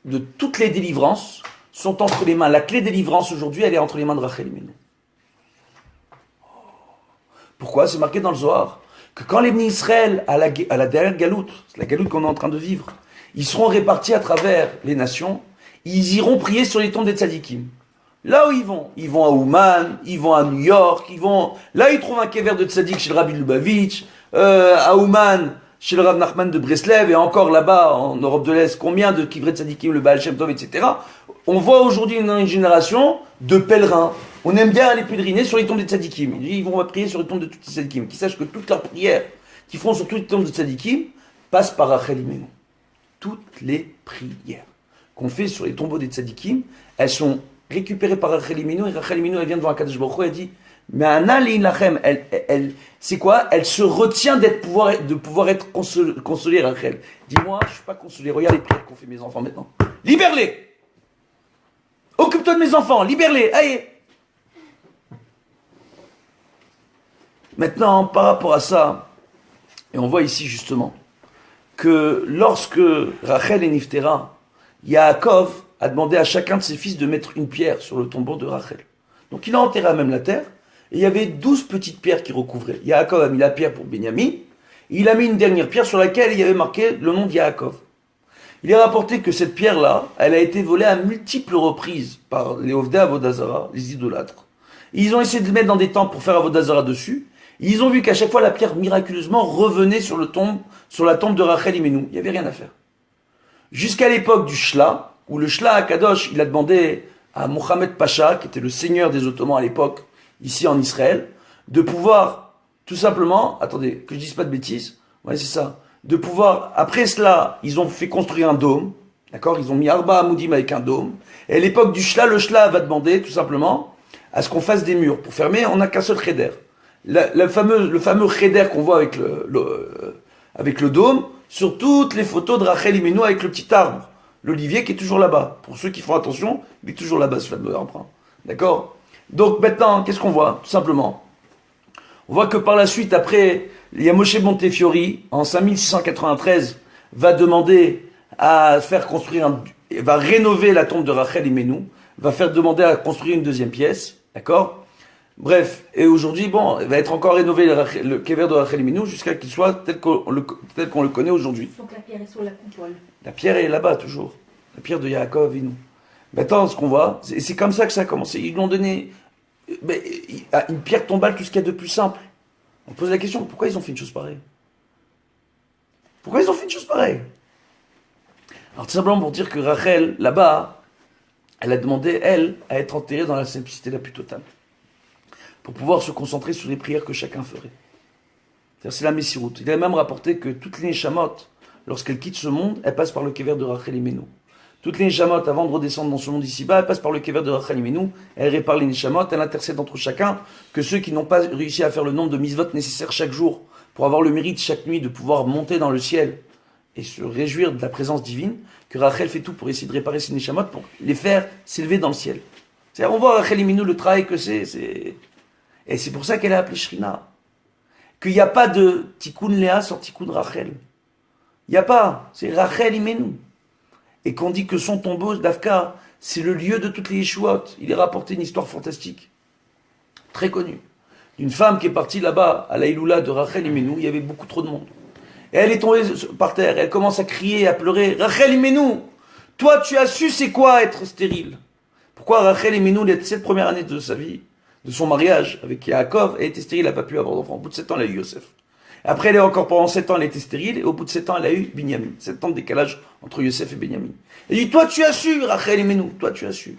de toutes les délivrances, sont entre les mains. La clé de délivrance aujourd'hui, elle est entre les mains de Rachel Imenu. Pourquoi? C'est marqué dans le Zohar que quand les Israël, à la dernière galoute, la galoute qu'on est en train de vivre, ils seront répartis à travers les nations, ils iront prier sur les tombes des tzadikim. Là où ils vont à Ouman, ils vont à New York, là ils trouvent un kever de tzadik chez le Rabbi Lubavitch, à Ouman, chez le Rav Nachman de Breslev, et encore là-bas, en Europe de l'Est, combien de kivrei tzadikim, le Baal Shem Tov, etc. On voit aujourd'hui une génération de pèlerins. On aime bien aller pèleriner sur les tombes des tzadikim. Ils vont prier sur les tombes de tous les tzadikim. Qu'ils sachent que toutes leurs prières qu'ils font sur toutes les tombes de tzadikim passent par Rachel Imenu. Toutes les prières qu'on fait sur les tombeaux des tzadikim, elles sont récupérées par Rachel Imenu, et Rachel Imenu, elle vient devant Akadosh Baruch Hu, elle dit, mais Anna Lachem, c'est quoi? Elle se retient de pouvoir être consolée, Rachel. Dis-moi, je suis pas consolée. Regarde les prières qu'ont fait mes enfants maintenant. Libère-les! Occupe-toi de mes enfants, libère-les, allez! Maintenant, par rapport à ça, et on voit ici justement, que lorsque Rachel est Niftera, Yaakov a demandé à chacun de ses fils de mettre une pierre sur le tombeau de Rachel. Donc il a enterré à même la terre, et il y avait 12 petites pierres qui recouvraient. Yaakov a mis la pierre pour Benjamin, et il a mis une dernière pierre sur laquelle il y avait marqué le nom de Yaakov. Il est rapporté que cette pierre-là, elle a été volée à multiples reprises par les Ovdei Avodazara, les idolâtres. Ils ont essayé de le mettre dans des temples pour faire Avodazara dessus. Ils ont vu qu'à chaque fois, la pierre miraculeusement revenait sur la tombe de Rachel Imenu. Il n'y avait rien à faire. Jusqu'à l'époque du Shla, où le Shla à Kadosh, il a demandé à Mohamed Pacha, qui était le seigneur des Ottomans à l'époque, ici en Israël, de pouvoir, tout simplement, attendez, que je dise pas de bêtises, ouais c'est ça, de pouvoir, après cela, ils ont fait construire un dôme, d'accord, ils ont mis Arba Amoudim avec un dôme, et à l'époque du Shla, le Shla va demander, tout simplement, à ce qu'on fasse des murs. Pour fermer, on n'a qu'un seul cheder. Le fameux cheder qu'on voit avec le dôme, sur toutes les photos de Rachel Imenu avec le petit arbre, l'olivier qui est toujours là-bas. Pour ceux qui font attention, il est toujours là-bas, ce fameux arbre. D'accord? Donc maintenant, qu'est-ce qu'on voit? Tout simplement, on voit que par la suite, après, il y a Moshe Montefiore, en 5693, va demander à faire construire va rénover la tombe de Rachel Imenu, va faire demander à construire une deuxième pièce, d'accord? Bref, et aujourd'hui, bon, il va être encore rénové le kever de Rachel Imenu jusqu'à qu'il soit tel qu'on le connaît aujourd'hui. Donc la pierre est sur la coupole. La pierre est là-bas, toujours. La pierre de Yaakov Avinu. Maintenant, ce qu'on voit, c'est comme ça que ça a commencé. Ils lui ont donné une pierre tombale, tout ce qu'il y a de plus simple. On pose la question, pourquoi ils ont fait une chose pareille? Pourquoi ils ont fait une chose pareille? Alors tout simplement pour dire que Rachel, là-bas, elle a demandé, elle, à être enterrée dans la simplicité la plus totale. Pour pouvoir se concentrer sur les prières que chacun ferait. C'est la Messiroute. Il a même rapporté que toutes les Neshamot, lorsqu'elles quittent ce monde, elles passent par le kever de Rachel Imenu. Toutes les Neshamot, avant de redescendre dans ce monde ici-bas, elles passent par le kever de Rachel Imenu, elles réparent les Neshamot, elles intercèdent entre chacun, que ceux qui n'ont pas réussi à faire le nombre de mitzvot nécessaires chaque jour, pour avoir le mérite chaque nuit de pouvoir monter dans le ciel et se réjouir de la présence divine, que Rachel fait tout pour essayer de réparer ces Neshamot, pour les faire s'élever dans le ciel. C'est-à-dire, on voit Rachel Imenu, le travail que c'est. Et c'est pour ça qu'elle est appelée Shrina. Qu'il n'y a pas de Tikkun Léa sans Tikkun Rachel. Il n'y a pas. C'est Rachel Imenu. Et qu'on dit que son tombeau, d'Afka, c'est le lieu de toutes les Yeshuot. Il est rapporté une histoire fantastique. Très connue. D'une femme qui est partie là-bas, à l'Aïloula de Rachel Imenu, il y avait beaucoup trop de monde. Et elle est tombée par terre. Elle commence à crier, à pleurer. Rachel Imenu, toi tu as su c'est quoi être stérile. Pourquoi Rachel Imenu, les 7 premières années de sa vie, de son elle avec Yaakov, elle était stérile, elle n'a pas pu avoir d'enfant. Au bout de 7 ans, elle a eu Yosef. Après, elle est encore pendant 7 ans, elle était stérile, et au bout de 7 ans, elle a eu Binyamin. 7 ans de décalage entre Yosef et Binyamin. Elle dit, toi tu as su, Rachel Imenu, toi tu as su.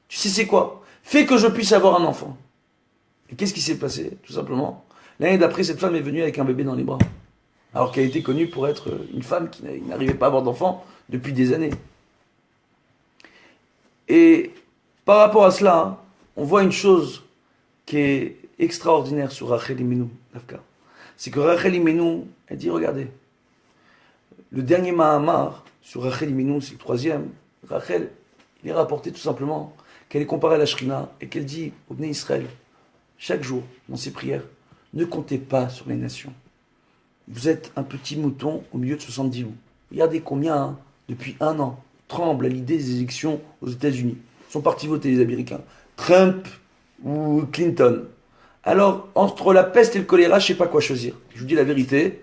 Tu sais c'est quoi? Fais que je puisse avoir un enfant. Et qu'est-ce qui s'est passé? Tout simplement, l'année d'après, cette femme est venue avec un bébé dans les bras. Alors qu'elle était connue pour être une femme qui n'arrivait pas à avoir d'enfant depuis des années. Et par rapport à cela, on voit une chose qui est extraordinaire sur Rachel Imenu, c'est que Rachel Imenu, elle dit, regardez, le dernier Mahamar sur Rachel Imenu, c'est le troisième. Rachel, il est rapporté tout simplement qu'elle est comparée à la Shrina et qu'elle dit au Bnei Israël, chaque jour, dans ses prières, ne comptez pas sur les nations. Vous êtes un petit mouton au milieu de 70 loups. Regardez combien, hein, depuis 1 an, tremblent à l'idée des élections aux États-Unis. Ils sont partis voter, les Américains. Trump ou Clinton. Alors, entre la peste et le choléra, je ne sais pas quoi choisir. Je vous dis la vérité.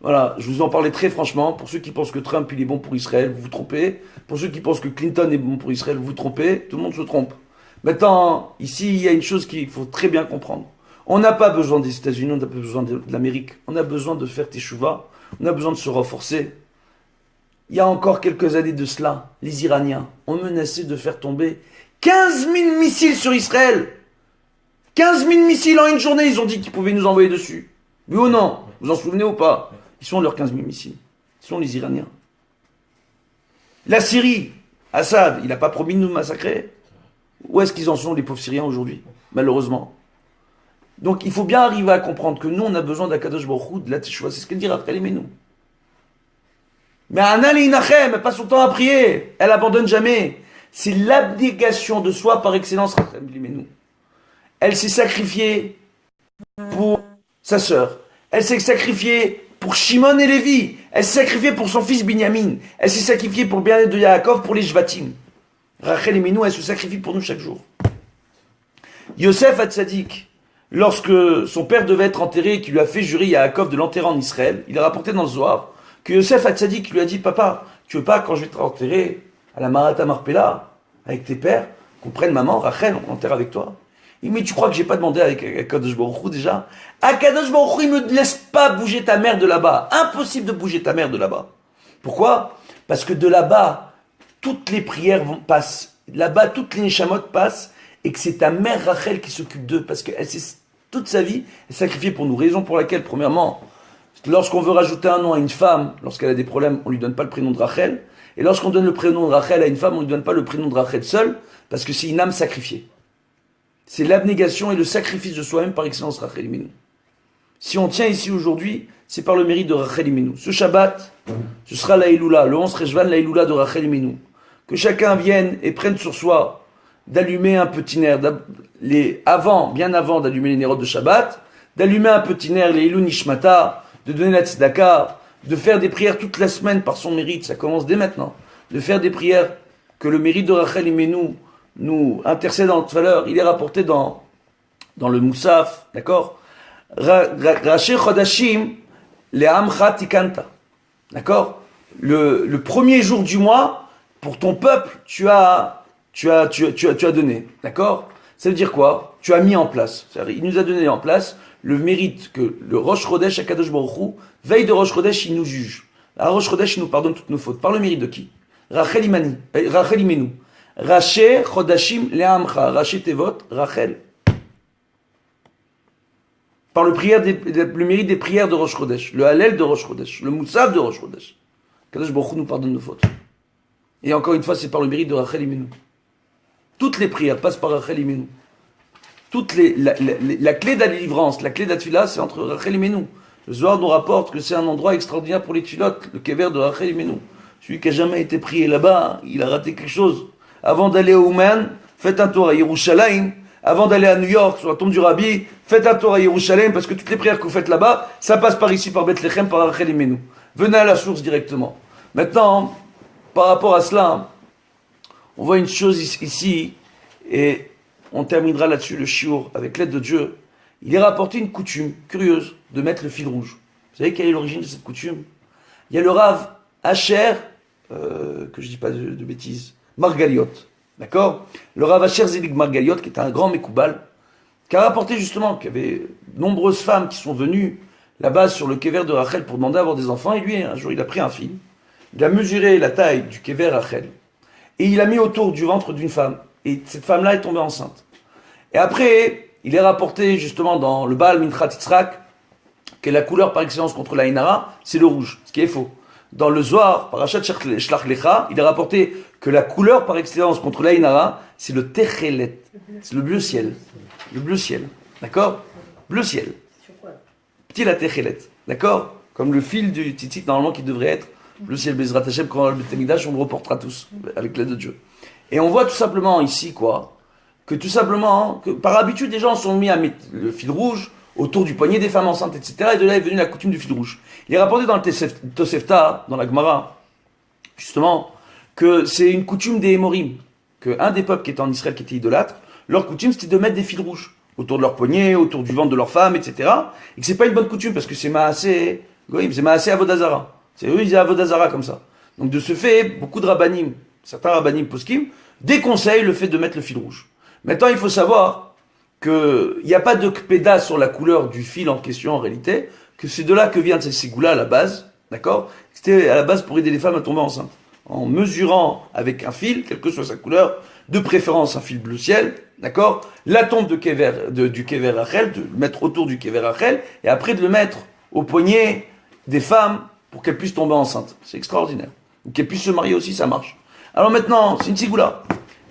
Voilà, je vous en parlais très franchement. Pour ceux qui pensent que Trump il est bon pour Israël, vous vous trompez. Pour ceux qui pensent que Clinton est bon pour Israël, vous vous trompez. Tout le monde se trompe. Maintenant, ici, il y a une chose qu'il faut très bien comprendre. On n'a pas besoin des États-Unis, on n'a pas besoin de l'Amérique. On a besoin de faire teshuva. On a besoin de se renforcer. Il y a encore quelques années de cela, les Iraniens ont menacé de faire tomber 15 000 missiles sur Israël. 15 000 missiles en une journée, ils ont dit qu'ils pouvaient nous envoyer dessus. Oui ou non? Vous en souvenez ou pas? Ils sont leurs 15 000 missiles. Ils sont les Iraniens. La Syrie, Assad, il n'a pas promis de nous massacrer. Où est-ce qu'ils en sont, les pauvres Syriens, aujourd'hui? Malheureusement. Donc il faut bien arriver à comprendre que nous, on a besoin d'Akadosh Baruch Hu, de la Teshuvah. C'est ce qu'elle dit Rachel Imenu. Mais Anna Leinachem, elle passe son temps à prier. Elle abandonne jamais. C'est l'abnégation de soi par excellence, Rachel Imenu. Elle s'est sacrifiée pour sa sœur. Elle s'est sacrifiée pour Shimon et Lévi. Elle s'est sacrifiée pour son fils Binyamin. Elle s'est sacrifiée pour le bien-être de Yaakov, pour les Shvatim. Rachel Imenu, elle se sacrifie pour nous chaque jour. Yosef Hatzadik, lorsque son père devait être enterré et qu'il lui a fait jurer Yaakov de l'enterrer en Israël, il a rapporté dans le Zohar que Yosef Hatzadik lui a dit, papa, tu veux pas quand je vais te enterrer à la Marata Marpella avec tes pères, qu'on prenne maman, Rachel, on l'enterre avec toi? Il dit, mais tu crois que j'ai pas demandé avec Akadosh Baruch Hu déjà? Akadosh Baruch Hu, il me laisse pas bouger ta mère de là-bas. Impossible de bouger ta mère de là-bas. Pourquoi? Parce que de là-bas, toutes les prières passent. Là-bas, toutes les neshamot passent et que c'est ta mère Rachel qui s'occupe d'eux. Parce qu'elle s'est toute sa vie sacrifiée pour nous. Raison pour laquelle, premièrement, lorsqu'on veut rajouter un nom à une femme, lorsqu'elle a des problèmes, on lui donne pas le prénom de Rachel. Et lorsqu'on donne le prénom de Rachel à une femme, on lui donne pas le prénom de Rachel seule, parce que c'est une âme sacrifiée. C'est l'abnégation et le sacrifice de soi-même par excellence, Rachel Imenu. Si on tient ici aujourd'hui, c'est par le mérite de Rachel Imenu. Ce Shabbat, ce sera la Eloula, le 11 Rejvan, la Eloula de Rachel Imenu. Que chacun vienne et prenne sur soi d'allumer un petit nerf, bien avant d'allumer les nérodes de Shabbat, d'allumer un petit nerf, les Ilou Nishmata, de donner la tzedaka, de faire des prières toute la semaine par son mérite, ça commence dès maintenant, de faire des prières que le mérite de Rachel Imenu nous intercède en notre valeur. Il est rapporté dans le Moussaf, d'accord? Raché Chodashim, le Amcha Tikanta. D'accord? Le premier jour du mois, pour ton peuple, tu as donné. D'accord? Ça veut dire quoi? Tu as mis en place. Il nous a donné en place le mérite que le Rosh Chodesh Akadosh Baruch Hu, veille de Rosh Chodesh, il nous juge. À Rosh Chodesh, il nous pardonne toutes nos fautes. Par le mérite de qui? Rachel Imenu. Raché Chodashim Le'amcha. Raché Tevot, Rachel. Par le mérite des prières de Rosh Chodesh, le Hallel de Rosh Chodesh, le Moussaf de Rosh Chodesh. Kadosh Baruch Hu nous pardonne nos fautes. Et encore une fois, c'est par le mérite de Rachel Imenu. Toutes les prières passent par Rachel Imenu. La clé de la délivrance, la clé de la tefila, c'est entre Rachel Imenu. Le Zohar nous rapporte que c'est un endroit extraordinaire pour les tfilotes, le kever de Rachel Imenu. Celui qui n'a jamais été prié là-bas, il a raté quelque chose. Avant d'aller au Ouman, faites un tour à Yerushalayim. Avant d'aller à New York, sur la tombe du Rabbi, faites un tour à Yerushalayim, parce que toutes les prières que vous faites là-bas, ça passe par ici, par Bethléem, par Rachel Imenu. Venez à la source directement. Maintenant, par rapport à cela, on voit une chose ici, et on terminera là-dessus le shiur, avec l'aide de Dieu. Il est rapporté une coutume curieuse de mettre le fil rouge. Vous savez quelle est l'origine de cette coutume? Il y a le Rav Asher, que je dis pas de bêtises, Margaliot. D'accord? Le Rav Asher Zelig Margaliot, qui est un grand Mekoubal, qui a rapporté justement qu'il y avait nombreuses femmes qui sont venues là-bas sur le kever de Rachel pour demander à avoir des enfants, et lui, un jour, il a pris un fil, il a mesuré la taille du kever Rachel, et il a mis autour du ventre d'une femme, et cette femme-là est tombée enceinte. Et après, il est rapporté justement dans le Baal Minchat Yitzhak, que la couleur par excellence contre la Inara, c'est le rouge, ce qui est faux. Dans le Zohar, Parashat Shlach Lecha, il est rapporté que la couleur par excellence contre la Inara, c'est le Techelet, c'est le bleu ciel. Le bleu ciel, d'accord? Bleu ciel. Petit la Techelet, d'accord? Comme le fil du titit normalement qui devrait être Le ciel Bezrat Hashem, quand on a le Beth Amikdash, on le reportera tous, avec l'aide de Dieu. Et on voit tout simplement ici, quoi, que tout simplement, que par habitude, les gens sont mis à mettre le fil rouge autour du poignet des femmes enceintes, etc. Et de là est venue la coutume du fil rouge. Il est rapporté dans le Tosefta, dans la Gemara, justement, que c'est une coutume des Émorim, qu'un des peuples qui était en Israël, qui était idolâtre, leur coutume, c'était de mettre des fils rouges autour de leur poignet, autour du ventre de leur femme, etc. Et que c'est pas une bonne coutume, parce que c'est Maasé Goïm, c'est Maasé Avodazara. C'est eux, ils disaient Avodazara comme ça. Donc de ce fait, beaucoup de rabbanim, certains rabbanim poskim, déconseillent le fait de mettre le fil rouge. Maintenant, il faut savoir qu'il n'y a pas de kpéda sur la couleur du fil en question, en réalité, que c'est de là que vient cette ségoula à la base, d'accord? C'était à la base pour aider les femmes à tomber enceintes. En mesurant avec un fil, quelle que soit sa couleur, de préférence un fil bleu ciel, d'accord? La tombe du Kever Rachel, de le mettre autour du Kever Rachel, et après de le mettre au poignet des femmes pour qu'elles puissent tomber enceintes. C'est extraordinaire. Ou qu'elles puissent se marier aussi, ça marche. Alors maintenant, c'est une sigoula.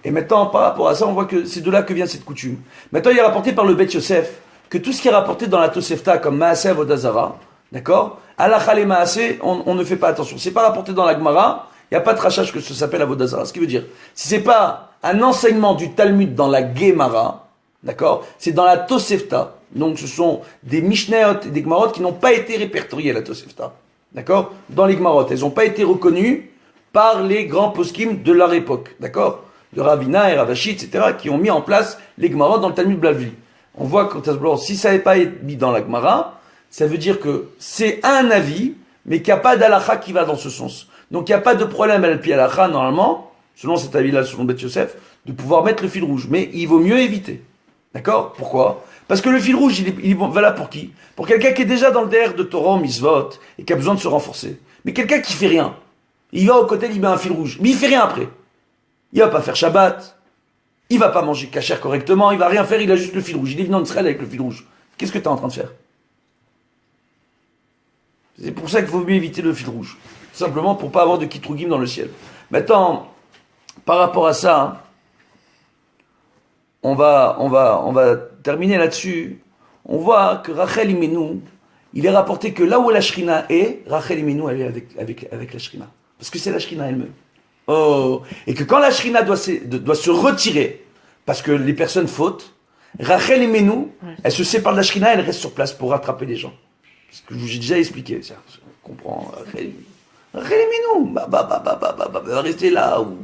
Et maintenant, par rapport à ça, on voit que c'est de là que vient cette coutume. Maintenant, il est rapporté par le Beth Yosef que tout ce qui est rapporté dans la Tosefta comme Maaseh Avodazara, d'accord? Halakha le Maaseh, on ne fait pas attention. C'est pas rapporté dans la Gemara, il n'y a pas de rachage que ça s'appelle Avodazara. Ce qui veut dire, si c'est pas un enseignement du Talmud dans la Gemara, d'accord? C'est dans la Tosefta. Donc ce sont des Mishnayot et des Gemarot qui n'ont pas été répertoriés à la Tosefta. D'accord? Dans les Gemarot. Elles n'ont pas été reconnues par les grands poskim de leur époque. D'accord? De Ravina et Ravashi, etc., qui ont mis en place les Gemarot dans le Talmud Blavli. On voit que si ça n'avait pas été mis dans la Gemara, ça veut dire que c'est un avis, mais qu'il n'y a pas d'halakha qui va dans ce sens. Donc il n'y a pas de problème à la pied halakha, normalement, selon cet avis-là, selon Beth Yosef, de pouvoir mettre le fil rouge. Mais il vaut mieux éviter. D'accord? Pourquoi? Parce que le fil rouge, il est valable pour qui? Pour quelqu'un qui est déjà dans le DR de Torah, Misvot, et qui a besoin de se renforcer. Mais quelqu'un qui fait rien. Il va au côté, il met un fil rouge. Mais il fait rien après. Il va pas faire Shabbat. Il va pas manger kasher correctement. Il va rien faire, il a juste le fil rouge. Il est venu en Israël avec le fil rouge. Qu'est-ce que tu es en train de faire? C'est pour ça qu'il faut mieux éviter le fil rouge. Simplement pour pas avoir de kitrougim dans le ciel. Maintenant, par rapport à ça, on va terminer là-dessus. On voit que Rachel Imenu, il est rapporté que là où la Shrina est, Rachel Imenu, elle est avec la Shrina. Parce que c'est la Shrina elle-même. Oh, et que quand la Shrina doit se retirer, parce que les personnes fautent, Rachel Imenu, elle se sépare de la Shrina, elle reste sur place pour rattraper les gens. Ce que j'ai déjà expliqué, ça, on comprend. Rachel Imenu, elle va rester là où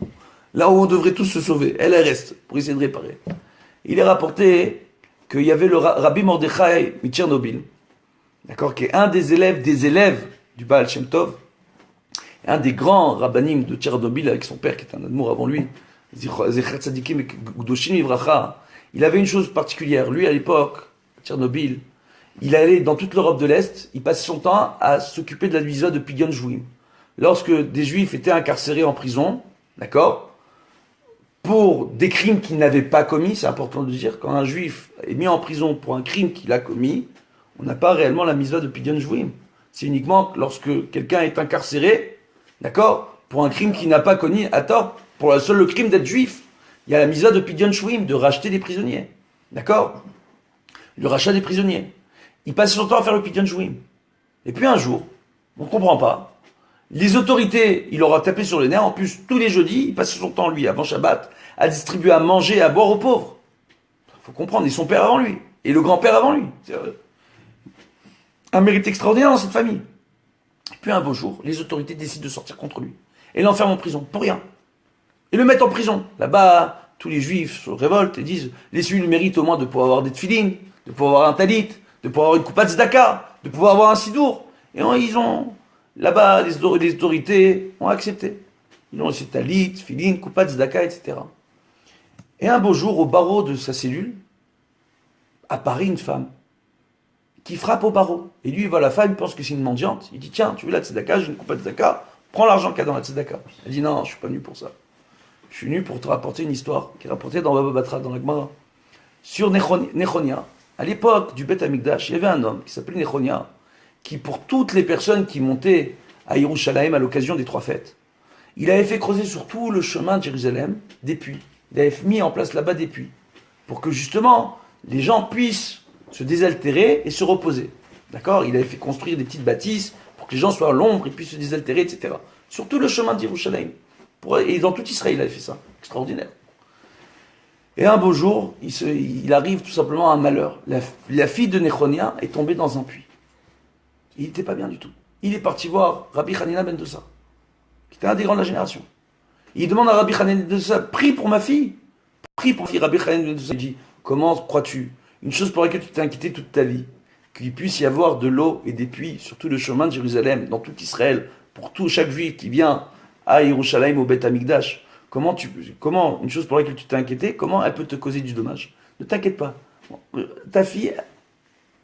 on devrait tous se sauver. Elle reste pour essayer de réparer. Il est rapporté qu'il y avait le Rabbi Mordechai Mitchernobyl, d'accord, qui est un des élèves du Baal Shem Tov, un des grands rabbanim de Tchernobyl avec son père qui était un admour avant lui, Zecher Tzadikim Gdoshim Ivracha. Il avait une chose particulière. Lui, à l'époque, à Tchernobyl, il allait dans toute l'Europe de l'Est, il passait son temps à s'occuper de la visa de Pidyon Jouim. Lorsque des Juifs étaient incarcérés en prison, d'accord, pour des crimes qu'ils n'avaient pas commis, c'est important de dire, quand un Juif est mis en prison pour un crime qu'il a commis, on n'a pas réellement la misva de Pidyon Jouim. C'est uniquement lorsque quelqu'un est incarcéré, d'accord, pour un crime qu'il n'a pas commis à tort, pour le seul crime d'être juif. Il y a la misva de Pidyon Shvuim, de racheter des prisonniers. D'accord? Le rachat des prisonniers. Il passait son temps à faire le Pidyon Shvuim. Et puis un jour, on ne comprend pas, les autorités, il leur a tapé sur les nerfs, en plus tous les jeudis, il passait son temps, lui, avant Shabbat, à distribuer à manger et à boire aux pauvres. Il faut comprendre, et son père avant lui, et le grand-père avant lui. C'est un mérite extraordinaire dans cette famille. Et puis un beau jour, les autorités décident de sortir contre lui. Et l'enferment en prison, pour rien. Et le mettent en prison. Là-bas, tous les juifs se révoltent et disent, laissez-lui le mérite au moins de pouvoir avoir des tefilines, de pouvoir avoir un talit, de pouvoir avoir une coupa de tzedaka, de pouvoir avoir un sidour. Et là-bas, les autorités ont accepté. Ils ont aussi talit, tefilines, coupa de tzedaka, etc. Et un beau jour, au barreau de sa cellule, apparaît une femme qui frappe au barreau. Et lui, il voit la femme, il pense que c'est une mendiante. Il dit, tiens, tu veux la tzedaka, j'ai une coupa de tzedaka, prends l'argent qu'il y a dans la tzedaka. Elle dit, non, je suis pas venu pour ça. Je suis venu pour te rapporter une histoire qui est rapportée dans Baba Batra, dans la Gemara. Sur Nechonia, à l'époque du Beth Amikdash, il y avait un homme qui s'appelait Nechonia, qui pour toutes les personnes qui montaient à Yerushalayim à l'occasion des 3 fêtes, il avait fait creuser sur tout le chemin de Jérusalem des puits. Il avait mis en place là-bas des puits, pour que justement les gens puissent se désaltérer et se reposer. D'accord? Il avait fait construire des petites bâtisses pour que les gens soient à l'ombre et puissent se désaltérer, etc. Surtout le chemin d'Yerushalayim. Et dans tout Israël, il avait fait ça. Extraordinaire. Et un beau jour, il arrive tout simplement à un malheur. La fille de Nechonia est tombée dans un puits. Il n'était pas bien du tout. Il est parti voir Rabbi Hanina ben Dossa, qui était un des grands de la génération. Il demande à Rabbi Hanina ben Dossa, prie pour ma fille. Prie pour ma fille. Rabbi Hanina ben Dossa dit, comment crois-tu, une chose pour laquelle tu t'es inquiété toute ta vie, qu'il puisse y avoir de l'eau et des puits sur tout le chemin de Jérusalem, dans tout Israël, pour chaque juif qui vient à Yerushalayim, au Beth Amikdash, comment, une chose pour laquelle tu t'es inquiété, comment elle peut te causer du dommage? Ne t'inquiète pas. Ta fille,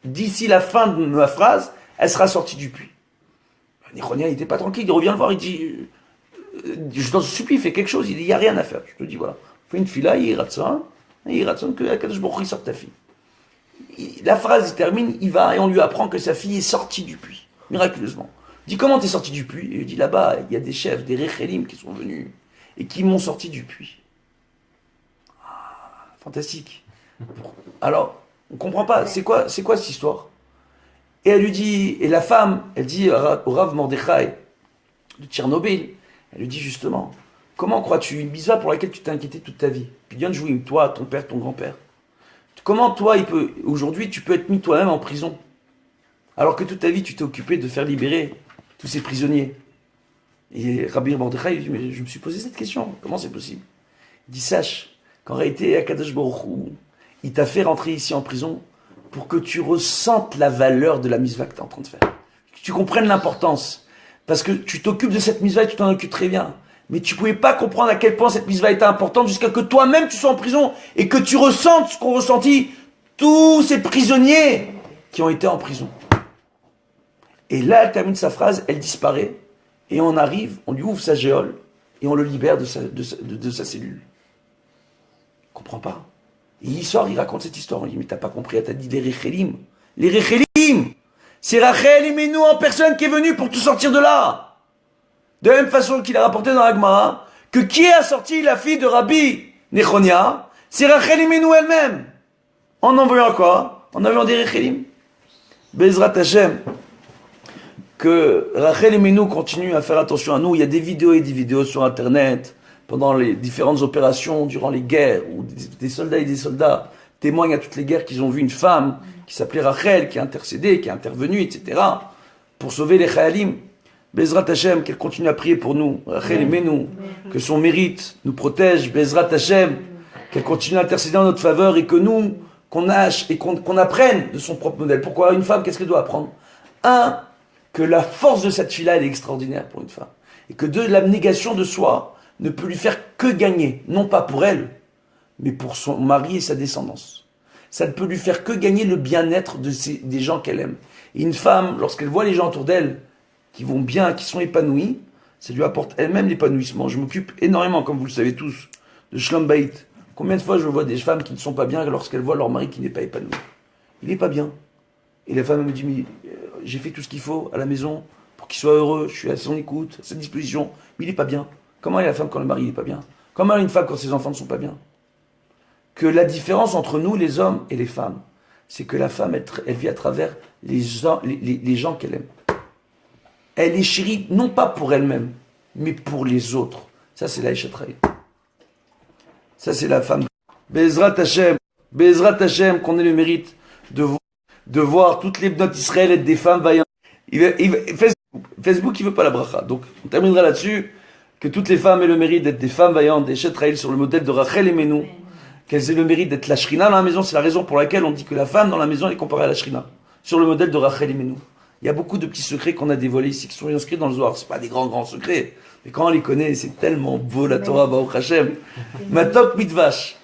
d'ici la fin de ma phrase, elle sera sortie du puits. Nechonia, il n'était pas tranquille, il revient le voir, il dit, je t'en supplie, fais quelque chose, il dit, il n'y a rien à faire. Je te dis, voilà, fais une fila, il rate ça, que Akadosh Baruch Hu sorte ta fille. La phrase termine, il va et on lui apprend que sa fille est sortie du puits, miraculeusement. Il dit, comment t'es sorti du puits? Et il dit, là-bas, il y a des chefs, des Rechelim qui sont venus et qui m'ont sorti du puits. Ah, fantastique. Alors, on ne comprend pas, c'est quoi cette histoire? Et elle lui dit, et la femme, elle dit au Rav Mordechai de Tchernobyl, elle lui dit justement, comment crois-tu une mitzvah pour laquelle tu t'es inquiété toute ta vie? Puis viens de jouer, toi, ton père, ton grand-père. Comment toi, aujourd'hui, tu peux être mis toi-même en prison? Alors que toute ta vie, tu t'es occupé de faire libérer tous ces prisonniers. Et Rabbi Mordechai, il dit, mais je me suis posé cette question, comment c'est possible? Il dit, sache qu'en réalité, Akadosh Baruch Hu, il t'a fait rentrer ici en prison pour que tu ressentes la valeur de la mitzvah que tu es en train de faire. Que tu comprennes l'importance. Parce que tu t'occupes de cette mitzvah et tu t'en occupes très bien. Mais tu ne pouvais pas comprendre à quel point cette mitzvah était importante jusqu'à que toi-même tu sois en prison et que tu ressentes ce qu'ont ressenti tous ces prisonniers qui ont été en prison. Et là, elle termine sa phrase, elle disparaît et on arrive, on lui ouvre sa géole et on le libère de sa cellule. Il ne comprend pas. Et il sort, il raconte cette histoire. On lui dit, mais t'as pas compris, elle t'a dit les Rechelim. Les Rechelim, c'est Rachel et nous en personne qui est venu pour tout sortir de là. De la même façon qu'il a rapporté dans la Gemara, que qui a sorti la fille de Rabbi Nechonia, c'est Rachel et nous elle-même. En envoyant quoi? En envoyant des Rechelim. Bezrat Hashem, que Rachel et nous continuent à faire attention à nous. Il y a des vidéos et des vidéos sur Internet, pendant les différentes opérations, durant les guerres, où des soldats et des soldats témoignent à toutes les guerres qu'ils ont vu une femme qui s'appelait Rachel, qui a intercédé, qui est intervenue, etc., pour sauver les Chayalim. Bezrat Hashem, qu'elle continue à prier pour nous, Rachel aimez-nous, que son mérite nous protège, Bezrat Hashem, qu'elle continue à intercéder en notre faveur et que nous, qu'on nage et qu'on apprenne de son propre modèle. Pourquoi une femme, qu'est-ce qu'elle doit apprendre? Un, que la force de cette fille-là, elle est extraordinaire pour une femme. Et que deux, l'abnégation de soi ne peut lui faire que gagner, non pas pour elle, mais pour son mari et sa descendance. Ça ne peut lui faire que gagner le bien-être des gens qu'elle aime. Et une femme, lorsqu'elle voit les gens autour d'elle qui vont bien, qui sont épanouis, ça lui apporte elle-même l'épanouissement. Je m'occupe énormément, comme vous le savez tous, de Shlom Bayit. Combien de fois je vois des femmes qui ne sont pas bien lorsqu'elles voient leur mari qui n'est pas épanoui? Il n'est pas bien. Et la femme me dit, mais j'ai fait tout ce qu'il faut à la maison pour qu'il soit heureux, je suis à son écoute, à sa disposition, mais il n'est pas bien. Comment est la femme quand le mari n'est pas bien? Comment est une femme quand ses enfants ne sont pas bien? Que la différence entre nous, les hommes et les femmes, c'est que la femme, elle vit à travers les gens qu'elle aime. Elle est chérie, non pas pour elle-même, mais pour les autres. Ça, c'est la Eshatraï. Ça, c'est la femme. Bezrat Hashem, qu'on ait le mérite de voir toutes les bnotes Israël être des femmes vaillantes. Facebook, il veut pas la bracha. Donc, on terminera là-dessus. Que toutes les femmes aient le mérite d'être des femmes vaillantes, des Eshatraïl sur le modèle de Rachel et Menou. Qu'elles aient le mérite d'être la Shrina dans la maison. C'est la raison pour laquelle on dit que la femme dans la maison est comparée à la Shrina. Sur le modèle de Rachel et Menou. Il y a beaucoup de petits secrets qu'on a dévoilés ici, qui sont inscrits dans le Zohar. C'est pas des grands secrets. Mais quand on les connaît, c'est tellement beau, la Torah, Baruch Hashem. Matok mitvash.